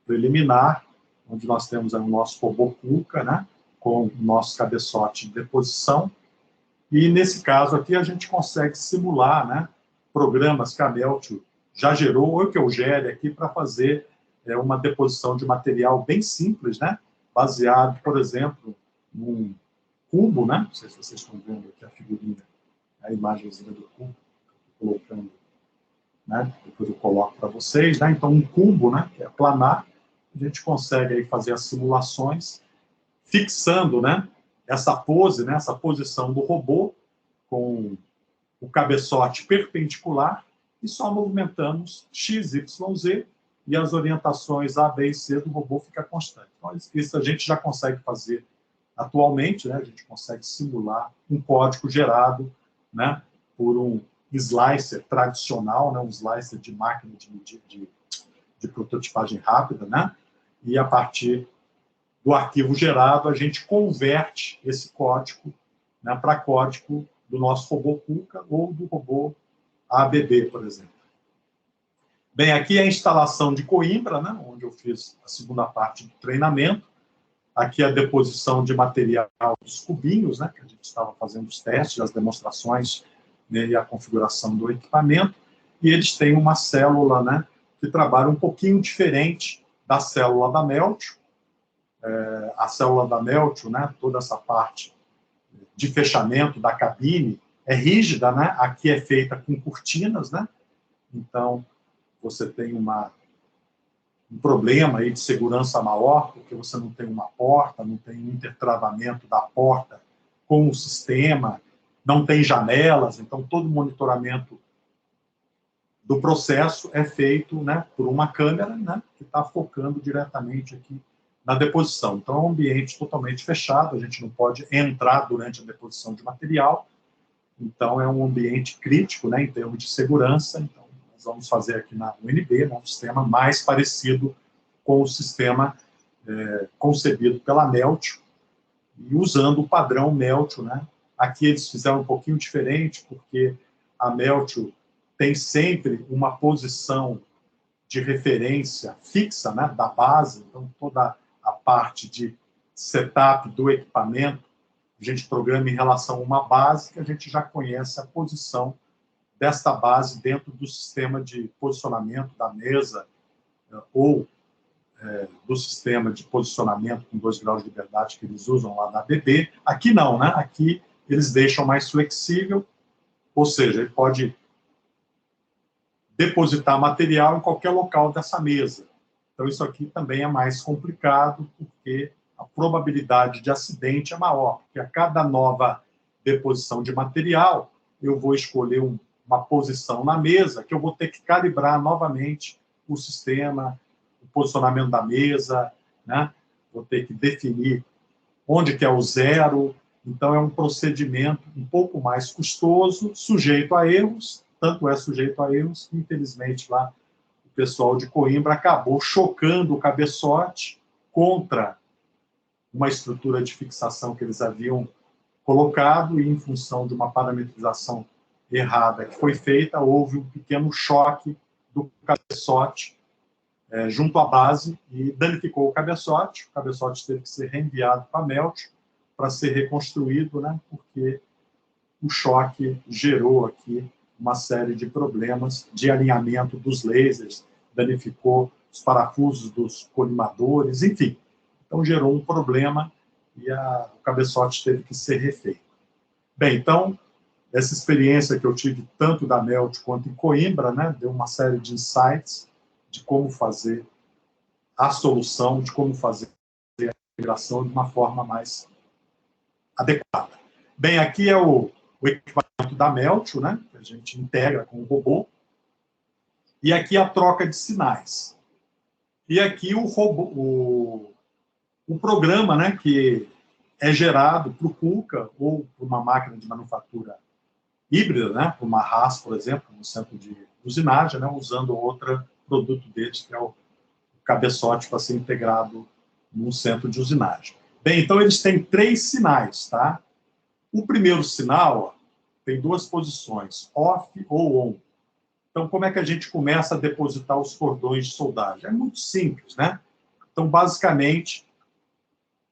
preliminar, onde nós temos aí o nosso robô KUKA, né, com o nosso cabeçote de deposição. E, nesse caso aqui, a gente consegue simular, né, programas que a Meltio já gerou, ou que eu gere aqui, para fazer uma deposição de material bem simples, né, baseado, por exemplo, num cubo, né, não sei se vocês estão vendo aqui a figurinha, a imagenzinha do cubo, colocando, né, depois eu coloco para vocês, né, então um cubo, né, que é planar, a gente consegue aí fazer as simulações, fixando, né, essa pose, né, essa posição do robô, com o cabeçote perpendicular, e só movimentamos X, Y, Z, e as orientações A, B e C do robô ficam constantes. Então, isso a gente já consegue fazer atualmente, né? A gente consegue simular um código gerado, né, por um slicer tradicional, né, um slicer de máquina de prototipagem rápida, né? E a partir do arquivo gerado, a gente converte esse código, né, para código do nosso robô KUKA ou do robô ABB, por exemplo. Bem, aqui é a instalação de Coimbra, né, onde eu fiz a segunda parte do treinamento. Aqui a deposição de material dos cubinhos, né, que a gente estava fazendo os testes, as demonstrações né, e a configuração do equipamento, e eles têm uma célula, né, que trabalha um pouquinho diferente da célula da Meltio. A célula da Meltio, né, toda essa parte de fechamento da cabine é rígida, né, aqui é feita com cortinas, né, então você tem um problema aí de segurança maior, porque você não tem uma porta, não tem um intertravamento da porta com o sistema, não tem janelas, então todo o monitoramento do processo é feito, né, por uma câmera, né, que está focando diretamente aqui na deposição. Então é um ambiente totalmente fechado, a gente não pode entrar durante a deposição de material, então é um ambiente crítico, né, em termos de segurança. Então nós vamos fazer aqui na UNB, né, um sistema mais parecido com o sistema concebido pela Meltio, e usando o padrão Meltio, né. Aqui eles fizeram um pouquinho diferente, porque a Meltio tem sempre uma posição de referência fixa, né, da base, então toda a parte de setup do equipamento, a gente programa em relação a uma base que a gente já conhece a posição desta base dentro do sistema de posicionamento da mesa ou do sistema de posicionamento com 2 graus de liberdade que eles usam lá na ABB. Aqui não, né? Aqui eles deixam mais flexível, ou seja, ele pode depositar material em qualquer local dessa mesa. Então, isso aqui também é mais complicado, porque a probabilidade de acidente é maior, porque a cada nova deposição de material, eu vou escolher uma posição na mesa, que eu vou ter que calibrar novamente o sistema, o posicionamento da mesa, né? Vou ter que definir onde que é o zero. Então, é um procedimento um pouco mais custoso, sujeito a erros, tanto é sujeito a erros que, infelizmente, lá o pessoal de Coimbra acabou chocando o cabeçote contra uma estrutura de fixação que eles haviam colocado, e em função de uma parametrização errada que foi feita, houve um pequeno choque do cabeçote junto à base e danificou o cabeçote. O cabeçote teve que ser reenviado para a Meltio para ser reconstruído, né, porque o choque gerou aqui uma série de problemas de alinhamento dos lasers, danificou os parafusos dos colimadores, enfim. Então, gerou um problema e o cabeçote teve que ser refeito. Bem, então, essa experiência que eu tive tanto da Meltio quanto em Coimbra, né, deu uma série de insights de como fazer a solução, de como fazer a integração de uma forma mais adequada. Bem, aqui é o equipamento da Meltio, né, que a gente integra com o robô, e aqui a troca de sinais. E aqui o robô, o programa, né, que é gerado para o KUKA ou para uma máquina de manufatura híbrida, né, para uma Haas, por exemplo, no centro de usinagem, né, usando outro produto deles, que é o cabeçote, para ser integrado num centro de usinagem. Bem, então eles têm 3 sinais, tá? O primeiro sinal, ó, tem 2 posições, off ou on. Então, como é que a gente começa a depositar os cordões de soldagem? É muito simples, né? Então, basicamente,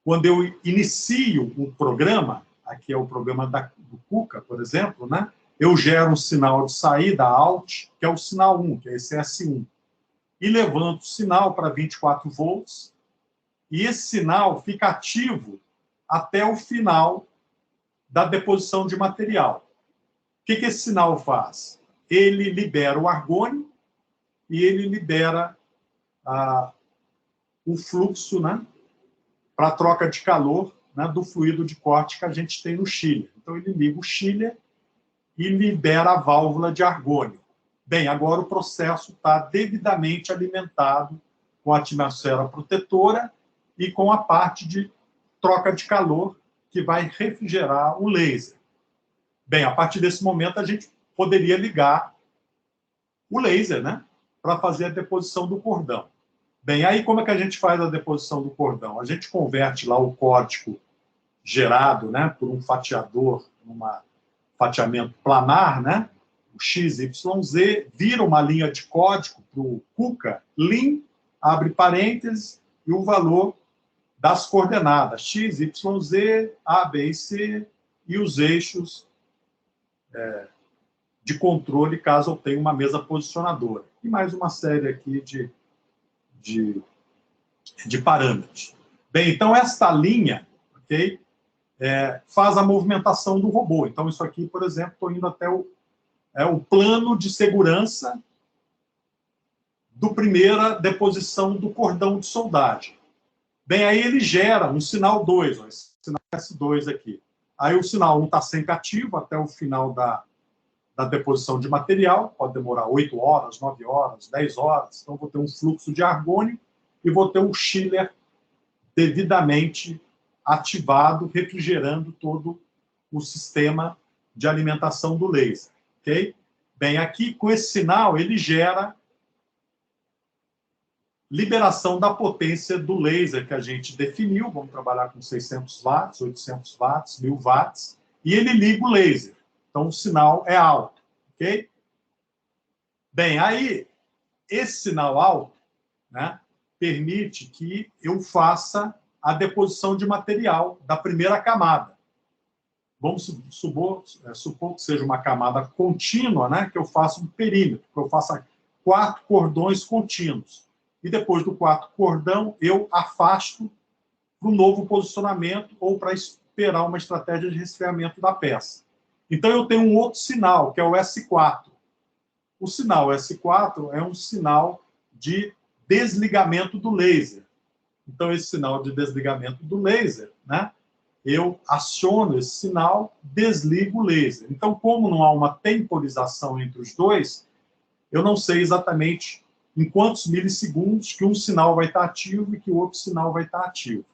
quando eu inicio o programa, aqui é o programa do KUKA, por exemplo, né? Eu gero um sinal de saída, out, que é o sinal 1, que é esse S1. E levanto o sinal para 24 volts, e esse sinal fica ativo até o final da deposição de material. O que esse sinal faz? Ele libera o argônio e ele libera o fluxo, né, para a troca de calor, né, do fluido de corte que a gente tem no chiller. Então, ele liga o chiller e libera a válvula de argônio. Bem, agora o processo está devidamente alimentado com a atmosfera protetora e com a parte de troca de calor que vai refrigerar o laser. Bem, a partir desse momento, a gente poderia ligar o laser, né, para fazer a deposição do cordão. Bem, aí como é que a gente faz a deposição do cordão? A gente converte lá o código gerado, né, por um fatiador, um fatiamento planar, né, o XYZ, vira uma linha de código para o KUKA, lim, abre parênteses, e o valor das coordenadas, x, y, z, a, b e c, e os eixos de controle caso eu tenha uma mesa posicionadora. E mais uma série aqui de parâmetros. Bem, então esta linha, ok, faz a movimentação do robô. Então isso aqui, por exemplo, estou indo até o plano de segurança do primeira deposição do cordão de soldagem. Bem, aí ele gera um sinal 2, ó, esse sinal S2 aqui. Aí o sinal 1 está sempre ativo até o final da deposição de material, pode demorar 8 horas, 9 horas, 10 horas. Então, vou ter um fluxo de argônio e vou ter um chiller devidamente ativado, refrigerando todo o sistema de alimentação do laser. Ok? Bem, aqui, com esse sinal, ele gera liberação da potência do laser que a gente definiu. Vamos trabalhar com 600 watts, 800 watts, 1000 watts, e ele liga o laser. Então, o sinal é alto, ok? Bem, aí, esse sinal alto, né, permite que eu faça a deposição de material da primeira camada. Vamos supor que seja uma camada contínua, né, que eu faça um perímetro, que eu faça 4 cordões contínuos. E depois do 4º cordão, eu afasto para um novo posicionamento ou para esperar uma estratégia de resfriamento da peça. Então, eu tenho um outro sinal, que é o S4. O sinal S4 é um sinal de desligamento do laser. Então, esse sinal de desligamento do laser, né, eu aciono esse sinal, desligo o laser. Então, como não há uma temporização entre os dois, eu não sei exatamente em quantos milissegundos que um sinal vai estar ativo e que o outro sinal vai estar ativo,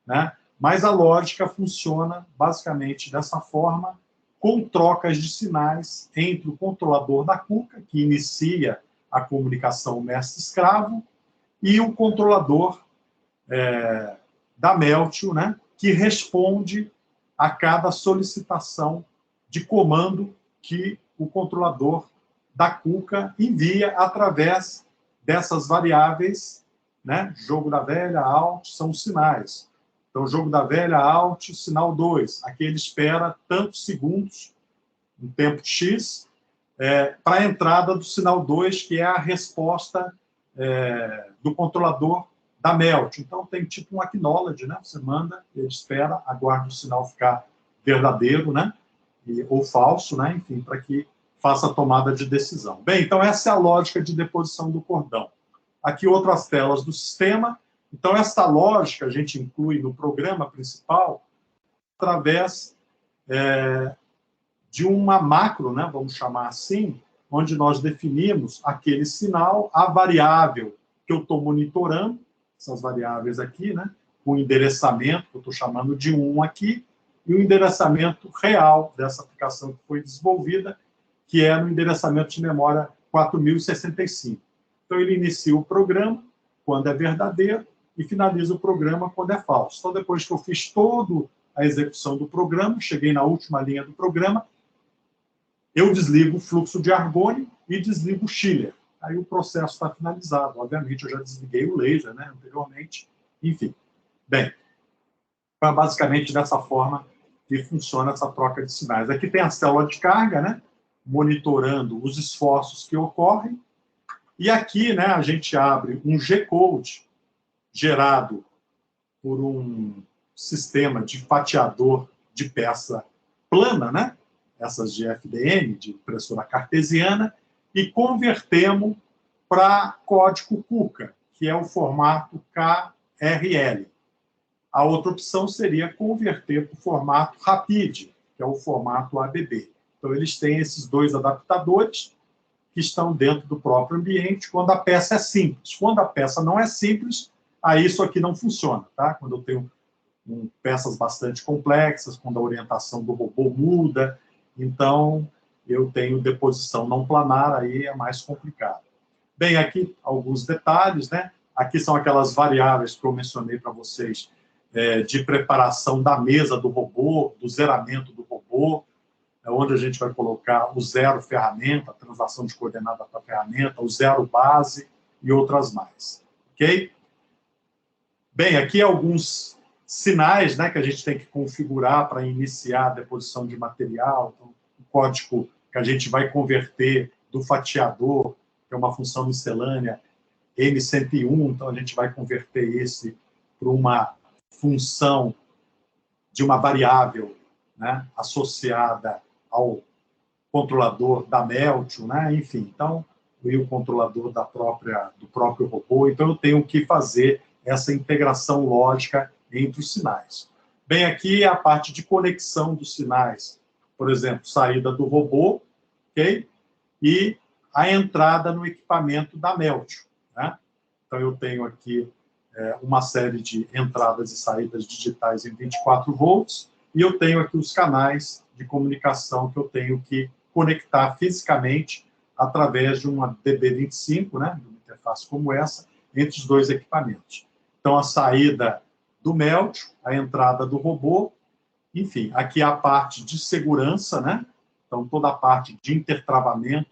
né? Mas a lógica funciona basicamente dessa forma, com trocas de sinais entre o controlador da Kuka, que inicia a comunicação mestre-escravo, e o controlador da Meltio, né, que responde a cada solicitação de comando que o controlador da Kuka envia através dessas variáveis, né, jogo da velha, alt, são os sinais. Então, jogo da velha, alt, sinal 2. Aqui ele espera tantos segundos, um tempo X, para a entrada do sinal 2, que é a resposta do controlador da Melt. Então, tem tipo um acknowledge, né? Você manda, ele espera, aguarda o sinal ficar verdadeiro, né? Ou falso, né? Enfim, para que faça a tomada de decisão. Bem, então essa é a lógica de deposição do cordão. Aqui outras telas do sistema. Então, essa lógica a gente inclui no programa principal através de uma macro, né? Vamos chamar assim, onde nós definimos aquele sinal, a variável que eu estou monitorando, essas variáveis aqui, né, com o endereçamento, que eu estou chamando de 1 aqui, e o endereçamento real dessa aplicação que foi desenvolvida, que é no endereçamento de memória 4065. Então, ele inicia o programa quando é verdadeiro e finaliza o programa quando é falso. Então, depois que eu fiz toda a execução do programa, cheguei na última linha do programa, eu desligo o fluxo de argônio e desligo o chiller. Aí o processo está finalizado. Obviamente, eu já desliguei o laser, né, anteriormente. Enfim. Bem, é basicamente dessa forma que funciona essa troca de sinais. Aqui tem a célula de carga, né, monitorando os esforços que ocorrem. E aqui, né, a gente abre um G-code gerado por um sistema de fatiador de peça plana, né, essas de FDM, de impressora cartesiana, e convertemos para código Kuka, que é o formato KRL. A outra opção seria converter para o formato Rapid, que é o formato ABB. Então, eles têm esses dois adaptadores que estão dentro do próprio ambiente quando a peça é simples. Quando a peça não é simples, aí isso aqui não funciona, tá? Quando eu tenho peças bastante complexas, quando a orientação do robô muda, então eu tenho deposição não planar, aí é mais complicado. Bem, aqui alguns detalhes, né? Aqui são aquelas variáveis que eu mencionei para vocês, de preparação da mesa do robô, do zeramento do robô, onde a gente vai colocar o zero ferramenta, a translação de coordenada para a ferramenta, o zero base e outras mais. Ok? Bem, aqui alguns sinais, né, que a gente tem que configurar para iniciar a deposição de material. Então, o código que que a gente vai converter do fatiador, que é uma função miscelânea, M101, então a gente vai converter esse para uma função de uma variável, né, associada ao controlador da Meltio, né, enfim, então, e o controlador do próprio robô, então eu tenho que fazer essa integração lógica entre os sinais. Bem, aqui é a parte de conexão dos sinais, por exemplo, saída do robô, ok? E a entrada no equipamento da Meltio, né? Então, eu tenho aqui uma série de entradas e saídas digitais em 24 volts, e eu tenho aqui os canais de comunicação que eu tenho que conectar fisicamente através de uma DB25, né, de uma interface como essa, entre os dois equipamentos. Então, a saída do Meltio, a entrada do robô, enfim, aqui a parte de segurança, né? Então, toda a parte de intertravamento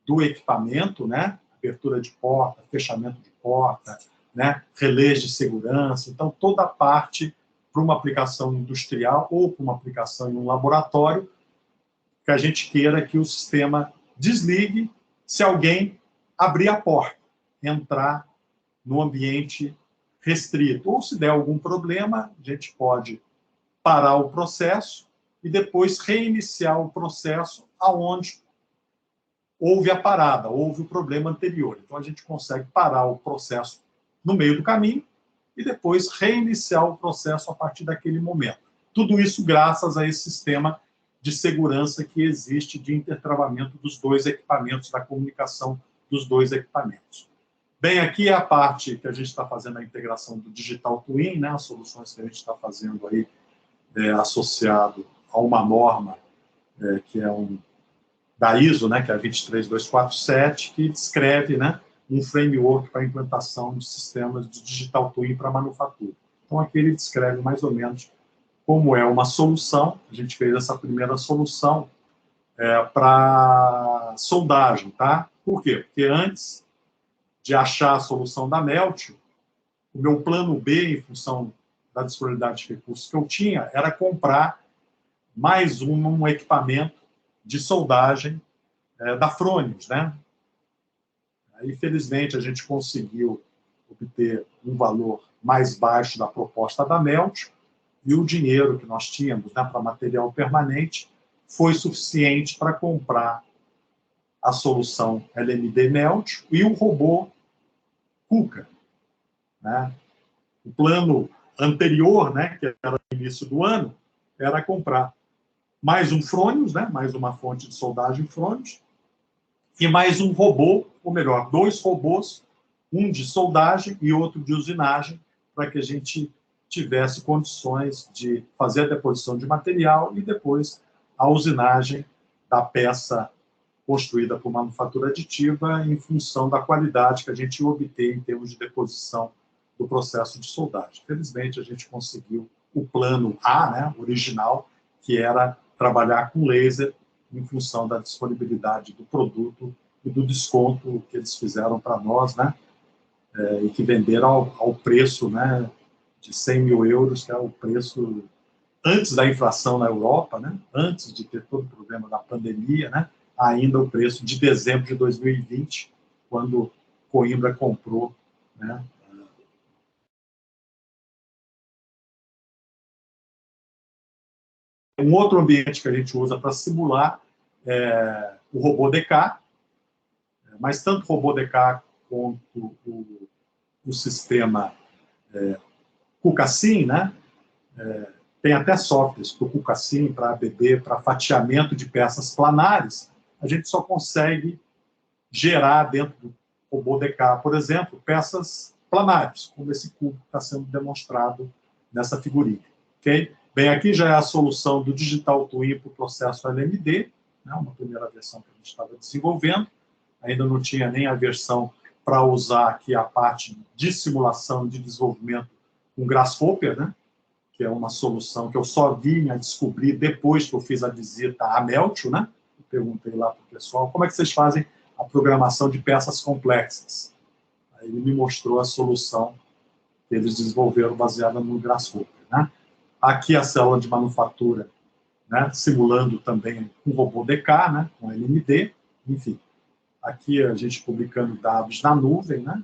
do equipamento, né? Abertura de porta, fechamento de porta, né? Relés de segurança. Então, toda a parte para uma aplicação industrial ou para uma aplicação em um laboratório, que a gente queira que o sistema desligue se alguém abrir a porta, entrar no ambiente restrito. Ou se der algum problema, a gente pode parar o processo e depois reiniciar o processo aonde houve a parada, houve o problema anterior. Então, a gente consegue parar o processo no meio do caminho e depois reiniciar o processo a partir daquele momento. Tudo isso graças a esse sistema de segurança que existe de intertravamento dos dois equipamentos, da comunicação dos dois equipamentos. Bem, aqui é a parte que a gente está fazendo a integração do Digital Twin, né, as soluções que a gente está fazendo aí associado a uma norma que é da ISO, né, que é a 23247, que descreve, né, um framework para a implantação de sistemas de Digital Twin para manufatura. Então, aqui ele descreve mais ou menos como é uma solução. A gente fez essa primeira solução para soldagem, tá? Por quê? Porque antes de achar a solução da Meltio, o meu plano B, em função da disponibilidade de recursos que eu tinha, era comprar mais um equipamento de soldagem da Fronius, né? Aí, felizmente, a gente conseguiu obter um valor mais baixo da proposta da Meltio, e o dinheiro que nós tínhamos, né, para material permanente foi suficiente para comprar a solução LMD Meltio e o robô KUKA, né? O plano anterior, né, que era no início do ano, era comprar mais um Fronius, né, mais uma fonte de soldagem Fronius, e mais um robô, ou melhor, dois robôs, um de soldagem e outro de usinagem, para que a gente tivesse condições de fazer a deposição de material e depois a usinagem da peça construída por manufatura aditiva em função da qualidade que a gente ia obter em termos de deposição do processo de soldagem. Felizmente, a gente conseguiu o plano A, né, original, que era trabalhar com laser em função da disponibilidade do produto e do desconto que eles fizeram para nós, né, e que venderam ao preço, né, de 100 mil euros, que é o preço antes da inflação na Europa, né, antes de ter todo o problema da pandemia, né, ainda o preço de dezembro de 2020, quando Coimbra comprou, né. Um outro ambiente que a gente usa para simular é o robô DK, mas tanto o robô DK quanto o sistema KUKA-SIM, né, tem até softwares para o KUKA-SIM, para ABB, para fatiamento de peças planares, a gente só consegue gerar dentro do robô DK, por exemplo, peças planares, como esse cubo que está sendo demonstrado nessa figurinha. Okay? Bem, aqui já é a solução do Digital Twin para o processo LMD, né, uma primeira versão que a gente estava desenvolvendo, ainda não tinha nem a versão para usar aqui a parte de simulação de desenvolvimento com Grasshopper, né, que é uma solução que eu só vim a descobrir depois que eu fiz a visita à Meltio, né? Eu perguntei lá para o pessoal, como é que vocês fazem a programação de peças complexas? Aí ele me mostrou a solução que eles desenvolveram baseada no Grasshopper, né? Aqui a célula de manufatura né, simulando também um robô DK, né, com LMD, enfim. Aqui a gente publicando dados na nuvem, né?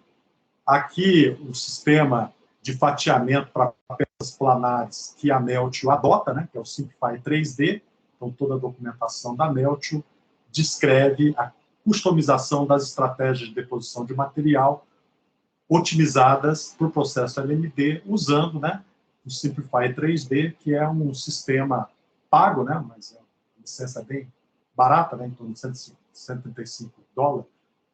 Aqui o sistema de fatiamento para peças planares que a Meltio adota, né, que é o Simplify 3D. Então, toda a documentação da Meltio descreve a customização das estratégias de deposição de material otimizadas para o processo LMD, usando, né, o Simplify 3D, que é um sistema pago, né, mas a licença é bem barata, né, em torno de $135,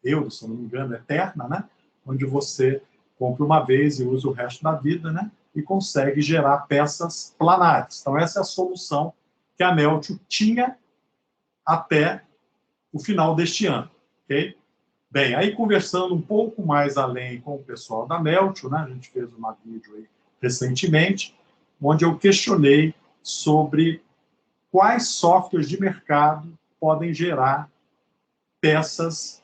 euros, se eu não me engano, eterna, né, onde você compra uma vez e usa o resto da vida, né, e consegue gerar peças planares. Então, essa é a solução que a Meltio tinha até o final deste ano, ok? Bem, aí conversando um pouco mais além com o pessoal da Meltio, né, a gente fez uma vídeo aí recentemente, onde eu questionei sobre quais softwares de mercado podem gerar peças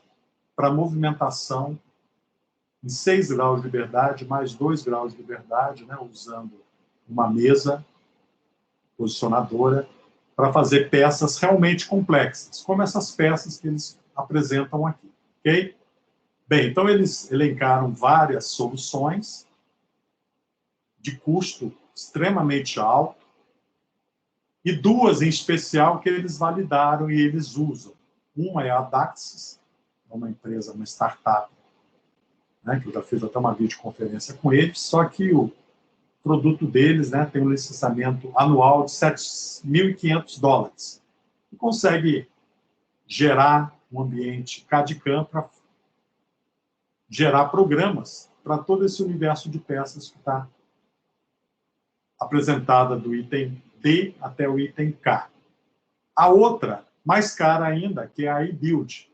para movimentação em 6 graus de liberdade, mais 2 graus de liberdade, né, usando uma mesa posicionadora para fazer peças realmente complexas, como essas peças que eles apresentam aqui, ok? Bem, então eles elencaram várias soluções de custo extremamente alto e duas em especial que eles validaram e eles usam. Uma é a Daxis, uma empresa, uma startup, né, que eu já fiz até uma videoconferência com eles, só que o produto deles, né, tem um licenciamento anual de $7.500 e consegue gerar um ambiente CAD/CAM para gerar programas para todo esse universo de peças que está apresentada do item D até o item K. A outra, mais cara ainda, que é a eBuild.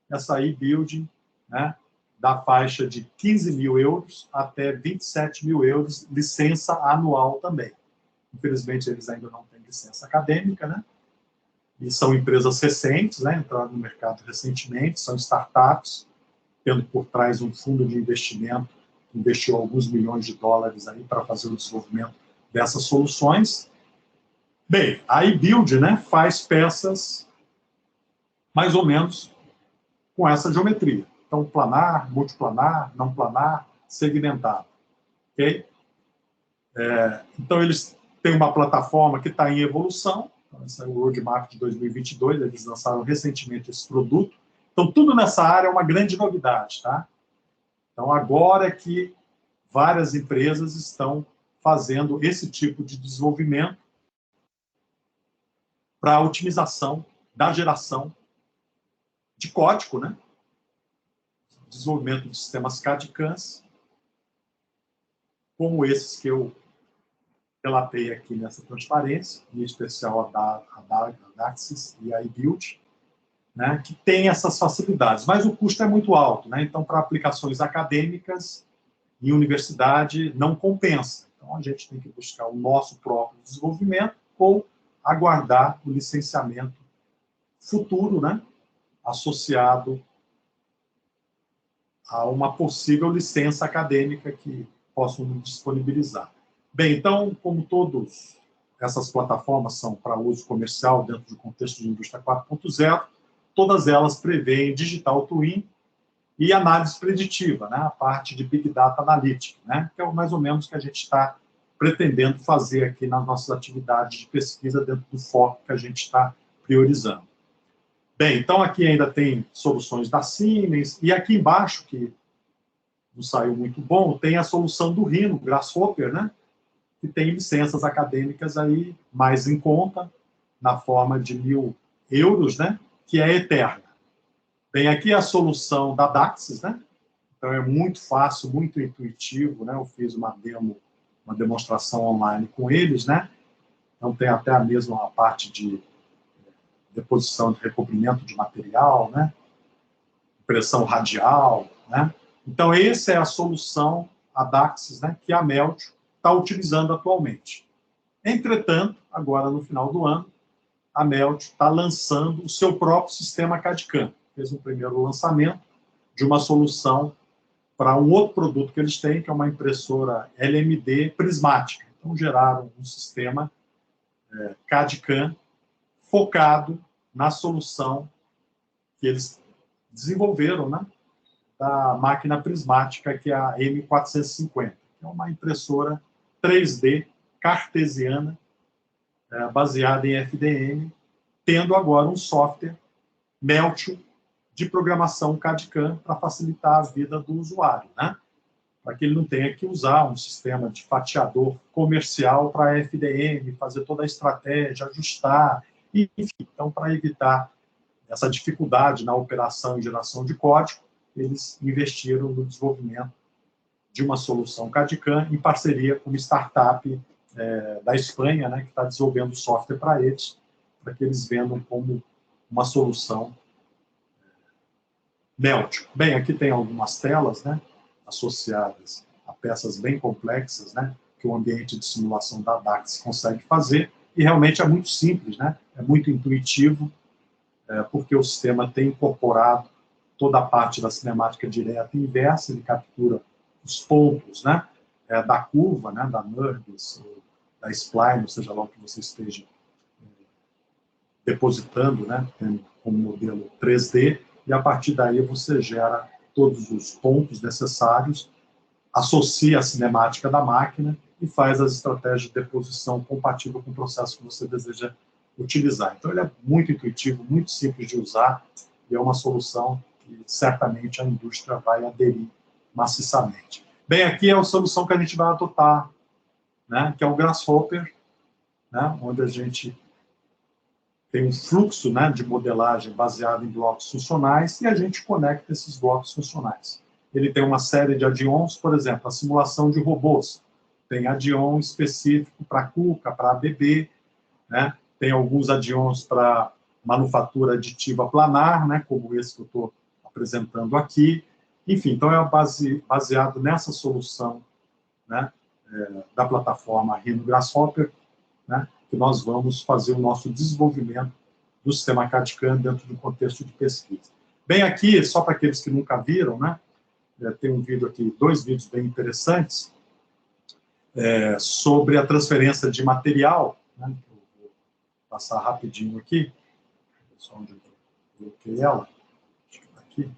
Essa eBuild, né, da faixa de 15 mil euros até 27 mil euros, licença anual também. Infelizmente, eles ainda não têm licença acadêmica, né? E são empresas recentes, né? Entraram no mercado recentemente, são startups, tendo por trás um fundo de investimento que investiu alguns milhões de dólares aí para fazer o desenvolvimento dessas soluções. Bem, a eBuild, né, faz peças mais ou menos com essa geometria. Então, planar, multiplanar, não planar, segmentado. Ok? Então, eles têm uma plataforma que está em evolução. Então, esse é o Roadmap de 2022, eles lançaram recentemente esse produto. Então, tudo nessa área é uma grande novidade, tá? Então, agora é que várias empresas estão fazendo esse tipo de desenvolvimento para a otimização da geração de código, né? Desenvolvimento de sistemas CAD/CAMs, como esses que eu relatei aqui nessa transparência, em especial a Daxis e a eBuild, né, que tem essas facilidades, mas o custo é muito alto, né? Então, para aplicações acadêmicas em universidade, não compensa. Então, a gente tem que buscar o nosso próprio desenvolvimento ou aguardar o licenciamento futuro, né, associado a uma possível licença acadêmica que possam nos disponibilizar. Bem, então, como todas essas plataformas são para uso comercial dentro do contexto de indústria 4.0, todas elas prevêem digital twin e análise preditiva, né, a parte de Big Data Analytics, né, que é mais ou menos o que a gente está pretendendo fazer aqui nas nossas atividades de pesquisa dentro do foco que a gente está priorizando. Bem, então aqui ainda tem soluções da Siemens, e aqui embaixo, que não saiu muito bom, tem a solução do Rhino, Grasshopper, né, que tem licenças acadêmicas aí mais em conta, na forma de 1.000 euros, né, que é eterna. Bem, aqui a solução da Daxis, né, então é muito fácil, muito intuitivo, né, eu fiz uma demonstração online com eles, né, então tem até a mesma parte de deposição de recobrimento de material, né, impressão radial, né. Então, essa é a solução, a Daxis, né, que a Meltio está utilizando atualmente. Entretanto, agora no final do ano, a Meltio está lançando o seu próprio sistema CAD/CAM. Fez um primeiro lançamento de uma solução para um outro produto que eles têm, que é uma impressora LMD prismática. Então, geraram um sistema CAD/CAM focado na solução que eles desenvolveram, né, da máquina prismática, que é a M450, que é uma impressora 3D cartesiana, baseada em FDM, tendo agora um software Meltio de programação CAD/CAM para facilitar a vida do usuário, né? Para que ele não tenha que usar um sistema de fatiador comercial para FDM, fazer toda a estratégia, ajustar, enfim. Então, para evitar essa dificuldade na operação e geração de código, eles investiram no desenvolvimento de uma solução CAD/CAM em parceria com uma startup da Espanha, né, que está desenvolvendo software para eles, para que eles vendam como uma solução Meltio. Bem, aqui tem algumas telas, né, associadas a peças bem complexas, né, que o ambiente de simulação da DAX consegue fazer, e realmente é muito simples, né, é muito intuitivo, porque o sistema tem incorporado toda a parte da cinemática direta e inversa, ele captura os pontos, né, da curva, né, da NURBS, da spline, ou seja lá o que você esteja depositando, né, como modelo 3D, e a partir daí você gera todos os pontos necessários, associa a cinemática da máquina e faz as estratégias de deposição compatível com o processo que você deseja utilizar. Então, ele é muito intuitivo, muito simples de usar, e é uma solução que certamente a indústria vai aderir maciçamente. Bem, aqui é a solução que a gente vai adotar, né, que é o Grasshopper, né, onde a gente tem um fluxo, né, de modelagem baseado em blocos funcionais e a gente conecta esses blocos funcionais. Ele tem uma série de add-ons, por exemplo, a simulação de robôs. Tem add-on específico para KUKA, para ABB, né? Tem alguns add-ons para manufatura aditiva planar, né, como esse que eu estou apresentando aqui. Enfim, então é baseado nessa solução, né, da plataforma Rhino Grasshopper, né, que nós vamos fazer o nosso desenvolvimento do sistema CAD/CAM dentro do contexto de pesquisa. Bem, aqui, só para aqueles que nunca viram, né, tem um vídeo aqui, 2 vídeos bem interessantes, sobre a transferência de material, né, eu vou passar rapidinho aqui, só onde eu coloquei ela, acho que está aqui,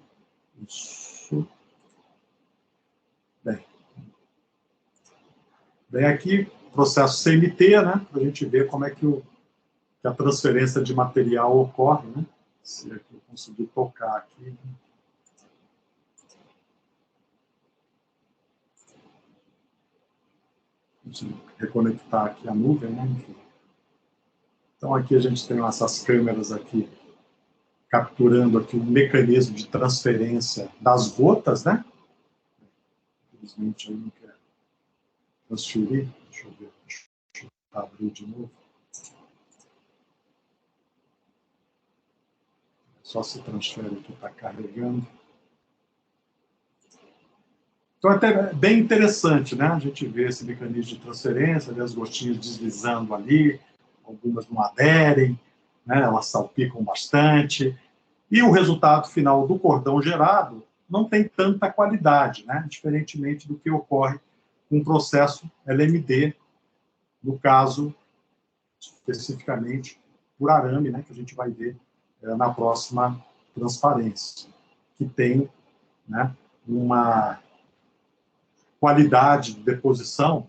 isso. Bem, aqui, processo CMT, né, para a gente ver como é que a transferência de material ocorre, né? Se aqui eu conseguir tocar aqui. Consigo reconectar aqui a nuvem, né? Enfim. Então aqui a gente tem essas câmeras aqui capturando aqui o mecanismo de transferência das gotas, né? Infelizmente eu não quero transferir. Deixa eu ver. Deixa eu abrir de novo. Só se transfere aqui, está carregando. Então, é até bem interessante, né? A gente vê esse mecanismo de transferência, as gotinhas deslizando ali, algumas não aderem, né? Elas salpicam bastante. E o resultado final do cordão gerado não tem tanta qualidade, né? Diferentemente do que ocorre com o processo LMD, no caso, especificamente, por arame, né? Que a gente vai ver na próxima transparência, que tem, né, uma qualidade de deposição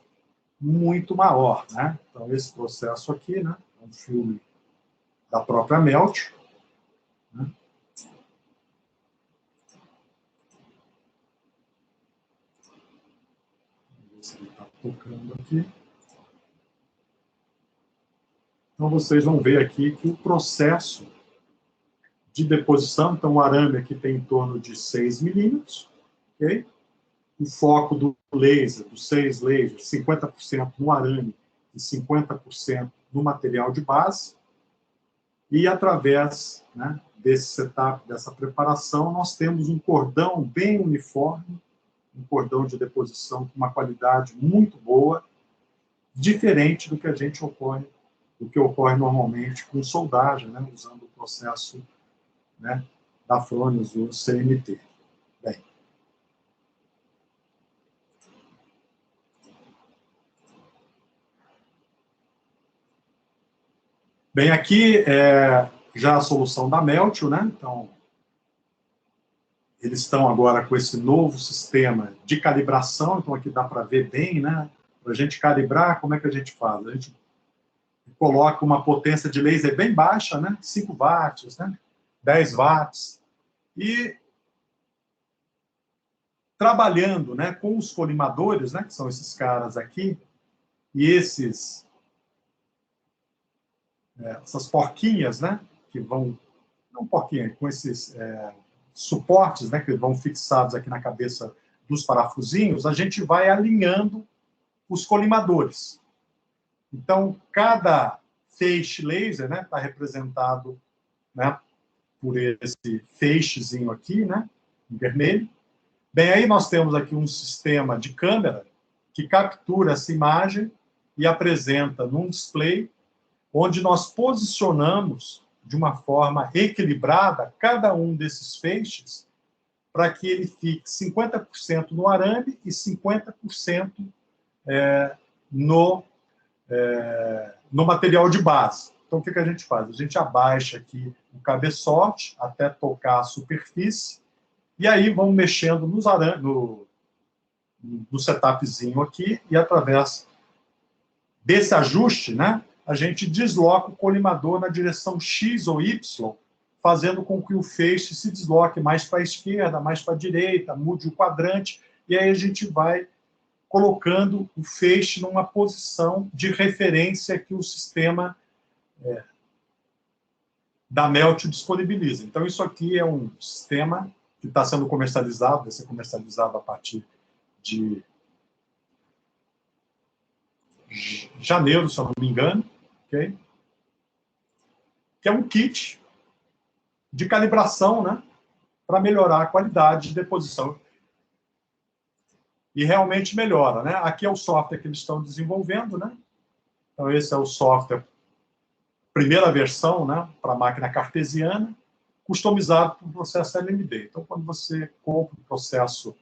muito maior, né? Então, esse processo aqui, né, é um filme da própria Meltio, né? Vamos ver se ele está tocando aqui. Então, vocês vão ver aqui que o processo de deposição, então, o arame aqui tem em torno de 6 milímetros, ok? O foco do laser, dos 6 lasers, 50% no arame e 50% no material de base. E através, né, desse setup, dessa preparação, nós temos um cordão bem uniforme, um cordão de deposição com uma qualidade muito boa, diferente do que ocorre normalmente com soldagem, né, usando o processo, né, da Fronius, o CMT. Bem, Bem, aqui é já a solução da Meltio, né? Então, eles estão agora com esse novo sistema de calibração, então aqui dá para ver bem, né? Para a gente calibrar, como é que a gente faz? A gente coloca uma potência de laser bem baixa, né? 5 watts, né? 10 watts, e trabalhando, né, com os colimadores, né, que são esses caras aqui, e essas porquinhas, né, que vão, não porquinha, com esses suportes, né, que vão fixados aqui na cabeça dos parafusinhos, a gente vai alinhando os colimadores. Então, cada feixe laser, né, está representado, né, por esse feixezinho aqui, né, em vermelho. Bem, aí nós temos aqui um sistema de câmera que captura essa imagem e apresenta num display, onde nós posicionamos de uma forma equilibrada cada um desses feixes para que ele fique 50% no arame e 50% no material de base. Então, o que a gente faz? A gente abaixa aqui o cabeçote até tocar a superfície, e aí vamos mexendo no setupzinho aqui, e através desse ajuste, né, a gente desloca o colimador na direção X ou Y, fazendo com que o feixe se desloque mais para a esquerda, mais para a direita, mude o quadrante, e aí a gente vai colocando o feixe numa posição de referência que o sistema da Meltio disponibiliza. Então, isso aqui é um sistema que está sendo comercializado, vai ser comercializado a partir de janeiro, se eu não me engano, okay? Que é um kit de calibração, né, para melhorar a qualidade de deposição. E realmente melhora, né? Aqui é o software que eles estão desenvolvendo, né? Então, esse é o software, primeira versão, né, para a máquina cartesiana, customizado para o processo LMD. Então, quando você compra o processo,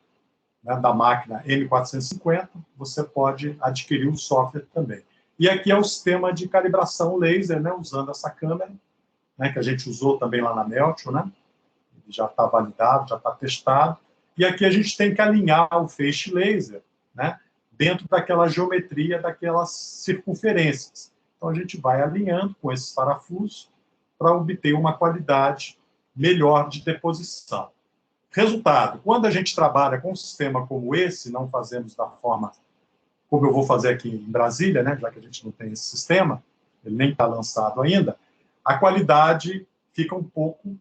né, da máquina M450, você pode adquirir o software também. E aqui é o sistema de calibração laser, né, usando essa câmera, né, que a gente usou também lá na Meltio, né? Ele já está validado, já está testado. E aqui a gente tem que alinhar o feixe laser, né, dentro daquela geometria, daquelas circunferências. Então, a gente vai alinhando com esses parafusos para obter uma qualidade melhor de deposição. Resultado, quando a gente trabalha com um sistema como esse, não fazemos da forma como eu vou fazer aqui em Brasília, né, já que a gente não tem esse sistema, ele nem está lançado ainda, a qualidade fica um pouco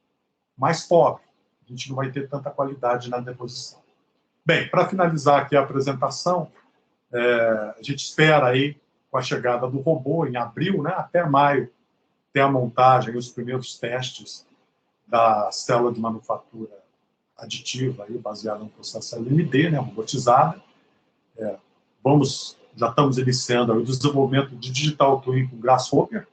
mais pobre. A gente não vai ter tanta qualidade na deposição. Bem, para finalizar aqui a apresentação, a gente espera aí, com a chegada do robô em abril, né, até maio, ter a montagem e os primeiros testes da célula de manufatura aditiva, aí, baseada no processo LMD, né, robotizada. Já estamos iniciando aí o desenvolvimento de Digital Twin com Grasshopper,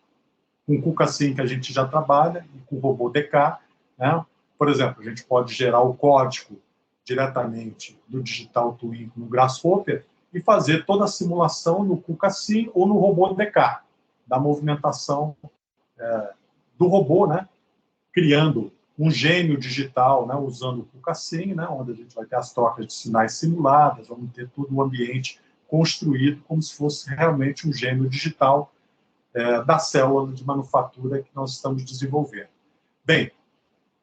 com Cucassim, que a gente já trabalha, e com o robô DK, né? Por exemplo, a gente pode gerar o código diretamente do Digital Twin no Grasshopper e fazer toda a simulação no Cucassim ou no robô DK, da movimentação do robô, né? Criando um gênio digital, né? Usando o Cucassim, né? Onde a gente vai ter as trocas de sinais simuladas, vamos ter todo um ambiente construído como se fosse realmente um gênio digital da célula de manufatura que nós estamos desenvolvendo. Bem,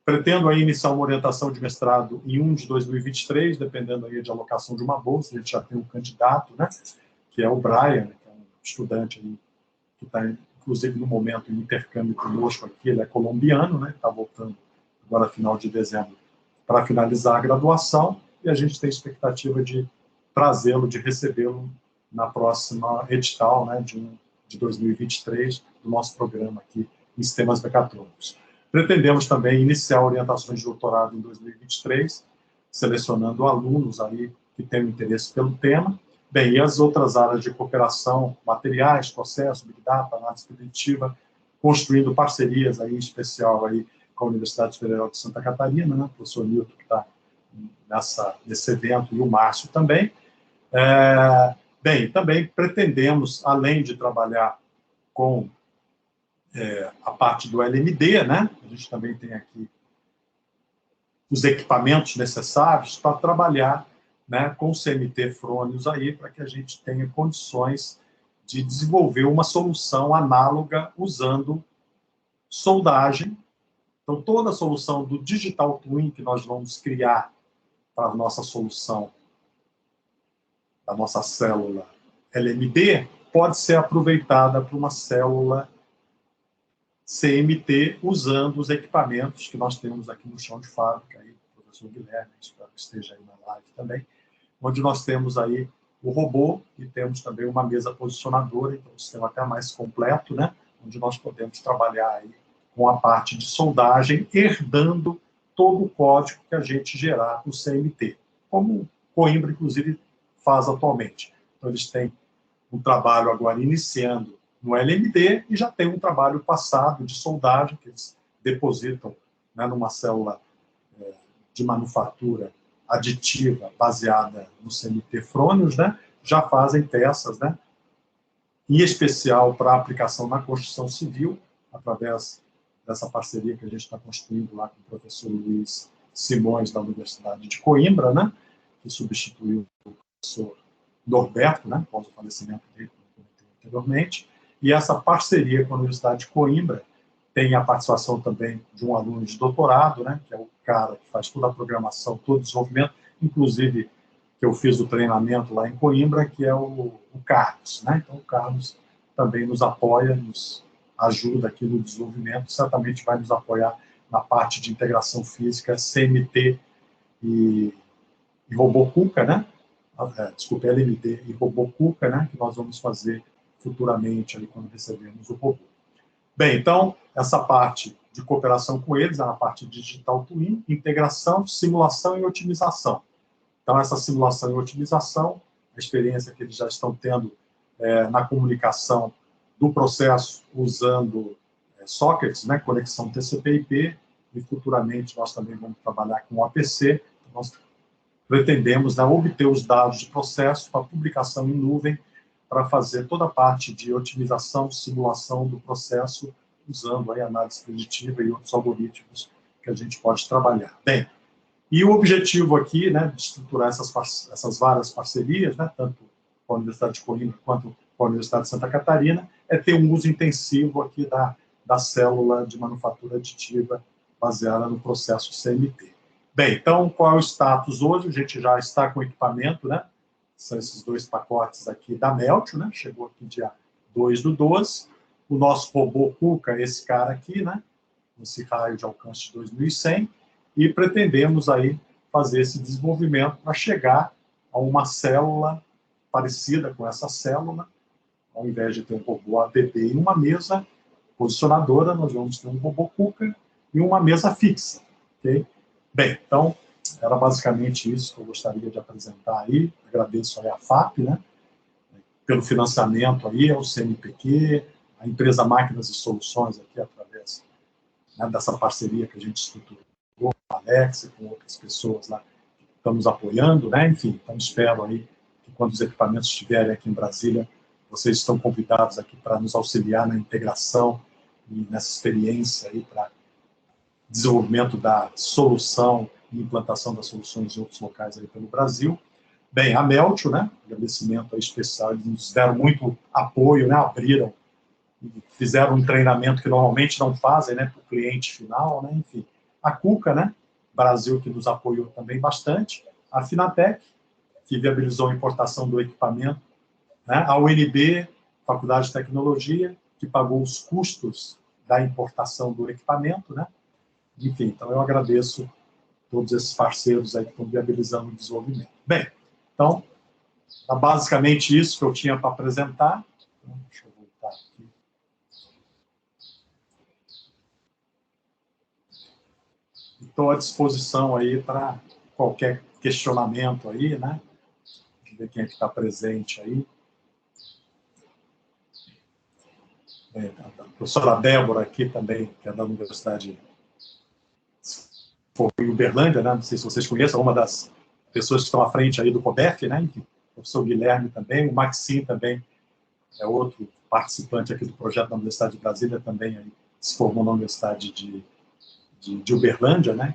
pretendo aí iniciar uma orientação de mestrado em 1 de 2023, dependendo aí de alocação de uma bolsa. A gente já tem um candidato, né, que é o Brian, que é um estudante aí, que está, inclusive, no momento, em intercâmbio conosco aqui. Ele é colombiano, né, está voltando agora, final de dezembro, para finalizar a graduação, e a gente tem expectativa de trazê-lo, de recebê-lo na próxima edital, né, de 2023, do nosso programa aqui em sistemas mecatrônicos. Pretendemos também iniciar orientações de doutorado em 2023, selecionando alunos aí que tenham interesse pelo tema. Bem, e as outras áreas de cooperação, materiais, processos, Big Data, análise preditiva, construindo parcerias aí, em especial aí com a Universidade Federal de Santa Catarina, né? O professor Nilton, que está nesse evento, e o Márcio também. Bem, também pretendemos, além de trabalhar com a parte do LMD, né? A gente também tem aqui os equipamentos necessários para trabalhar, né, com o CMT Fronius aí, para que a gente tenha condições de desenvolver uma solução análoga usando soldagem. Então, toda a solução do Digital Twin que nós vamos criar para a nossa solução, da nossa célula LMD, pode ser aproveitada para uma célula CMT usando os equipamentos que nós temos aqui no chão de fábrica, aí, o professor Guilherme, espero que esteja aí na live também, onde nós temos aí o robô e temos também uma mesa posicionadora, então um sistema até mais completo, né, onde nós podemos trabalhar aí com a parte de soldagem, herdando todo o código que a gente gerar no CMT, como o Coimbra, inclusive, faz atualmente. Então, eles têm um trabalho agora iniciando no LMD e já tem um trabalho passado de soldagem que eles depositam, né, numa célula de manufatura aditiva baseada no CMT Fronius, né, já fazem peças, né, em especial para aplicação na construção civil, através dessa parceria que a gente está construindo lá com o professor Luiz Simões, da Universidade de Coimbra, né, que substituiu o professor Norberto, né, após o falecimento dele, como comentei anteriormente. E essa parceria com a Universidade de Coimbra tem a participação também de um aluno de doutorado, né, que é o cara que faz toda a programação, todo o desenvolvimento, inclusive que eu fiz o treinamento lá em Coimbra, que é o Carlos, né? Então, o Carlos também nos apoia, nos ajuda aqui no desenvolvimento, certamente vai nos apoiar na parte de integração física, CMT e robô KUKA, né? Desculpa, LMD e robô KUKA, né? Que nós vamos fazer futuramente, ali, quando recebermos o robô. Bem, então, essa parte de cooperação com eles é na parte de Digital Twin, integração, simulação e otimização. Então, essa simulação e otimização, a experiência que eles já estão tendo na comunicação do processo usando sockets, né, conexão TCP/IP, e futuramente nós também vamos trabalhar com o APC. Nós pretendemos, né, obter os dados de processo para publicação em nuvem, para fazer toda a parte de otimização, simulação do processo, usando aí análise preditiva e outros algoritmos que a gente pode trabalhar. Bem, e o objetivo aqui, né, de estruturar essas várias parcerias, né, tanto com a Universidade de Coimbra quanto com a Universidade de Santa Catarina, é ter um uso intensivo aqui da célula de manufatura aditiva baseada no processo CMT. Bem, então, qual é o status hoje? A gente já está com equipamento, né? São esses dois pacotes aqui da Meltio, né? Chegou aqui dia 2/12. O nosso robô KUKA, esse cara aqui, né? Esse raio de alcance de 2100. E pretendemos aí fazer esse desenvolvimento para chegar a uma célula parecida com essa célula. Ao invés de ter um robô ABB e uma mesa posicionadora, nós vamos ter um robô KUKA e uma mesa fixa. Okay? Bem, então, era basicamente isso que eu gostaria de apresentar aí. Agradeço aí a FAP, né, pelo financiamento aí, ao CNPq, a empresa Máquinas e Soluções aqui, através, né, dessa parceria que a gente estruturou com a Alex e com outras pessoas lá que estão nos apoiando, né, enfim, então espero aí que quando os equipamentos estiverem aqui em Brasília, vocês estão convidados aqui para nos auxiliar na integração e nessa experiência aí para desenvolvimento da solução e implantação das soluções em outros locais aí pelo Brasil. Bem, a Meltio, né, agradecimento aí especial, eles nos deram muito apoio, né, abriram, fizeram um treinamento que normalmente não fazem, né, para o cliente final, né, enfim. A KUKA, né, Brasil, que nos apoiou também bastante, a Finatec, que viabilizou a importação do equipamento, né, a UNB, Faculdade de Tecnologia, que pagou os custos da importação do equipamento, né. Enfim, então eu agradeço todos esses parceiros aí que estão viabilizando o desenvolvimento. Bem, então, é basicamente isso que eu tinha para apresentar. Então, deixa eu voltar aqui. Estou à disposição aí para qualquer questionamento aí, né? Deixa eu ver quem é que está presente aí. A professora Débora aqui também, que é da Universidade em Uberlândia, né? Não sei se vocês conhecem, uma das pessoas que estão à frente aí do COBEF, né? Enfim, o professor Guilherme também, o Maxim também é outro participante aqui do projeto da Universidade de Brasília, também aí se formou na Universidade de Uberlândia, né,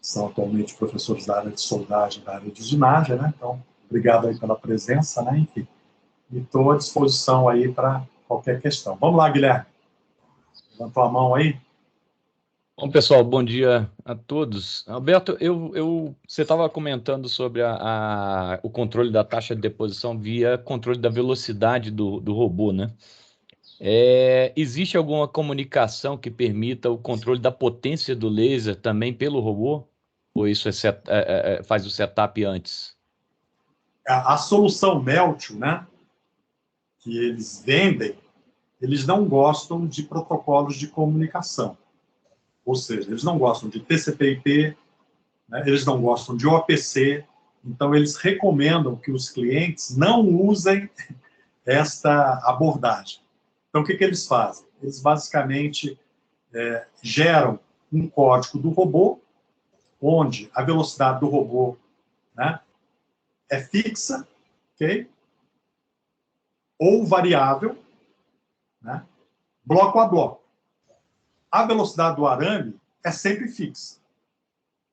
são atualmente professores da área de soldagem, da área de ginásio, né? Então, obrigado aí pela presença, né? Enfim, e estou à disposição aí para qualquer questão. Vamos lá, Guilherme. Levantou a mão aí. Bom, pessoal, bom dia a todos. Alberto, você estava comentando sobre o controle da taxa de deposição via controle da velocidade do robô, né? Existe alguma comunicação que permita o controle da potência do laser também pelo robô? Ou isso faz o setup antes? A solução Meltio, né, que eles vendem, eles não gostam de protocolos de comunicação. Ou seja, eles não gostam de TCP/IP, né, eles não gostam de OPC, então eles recomendam que os clientes não usem esta abordagem. Então, o que eles fazem? Eles basicamente geram um código do robô, onde a velocidade do robô, né, é fixa, ok? Ou variável, né, bloco a bloco. A velocidade do arame é sempre fixa.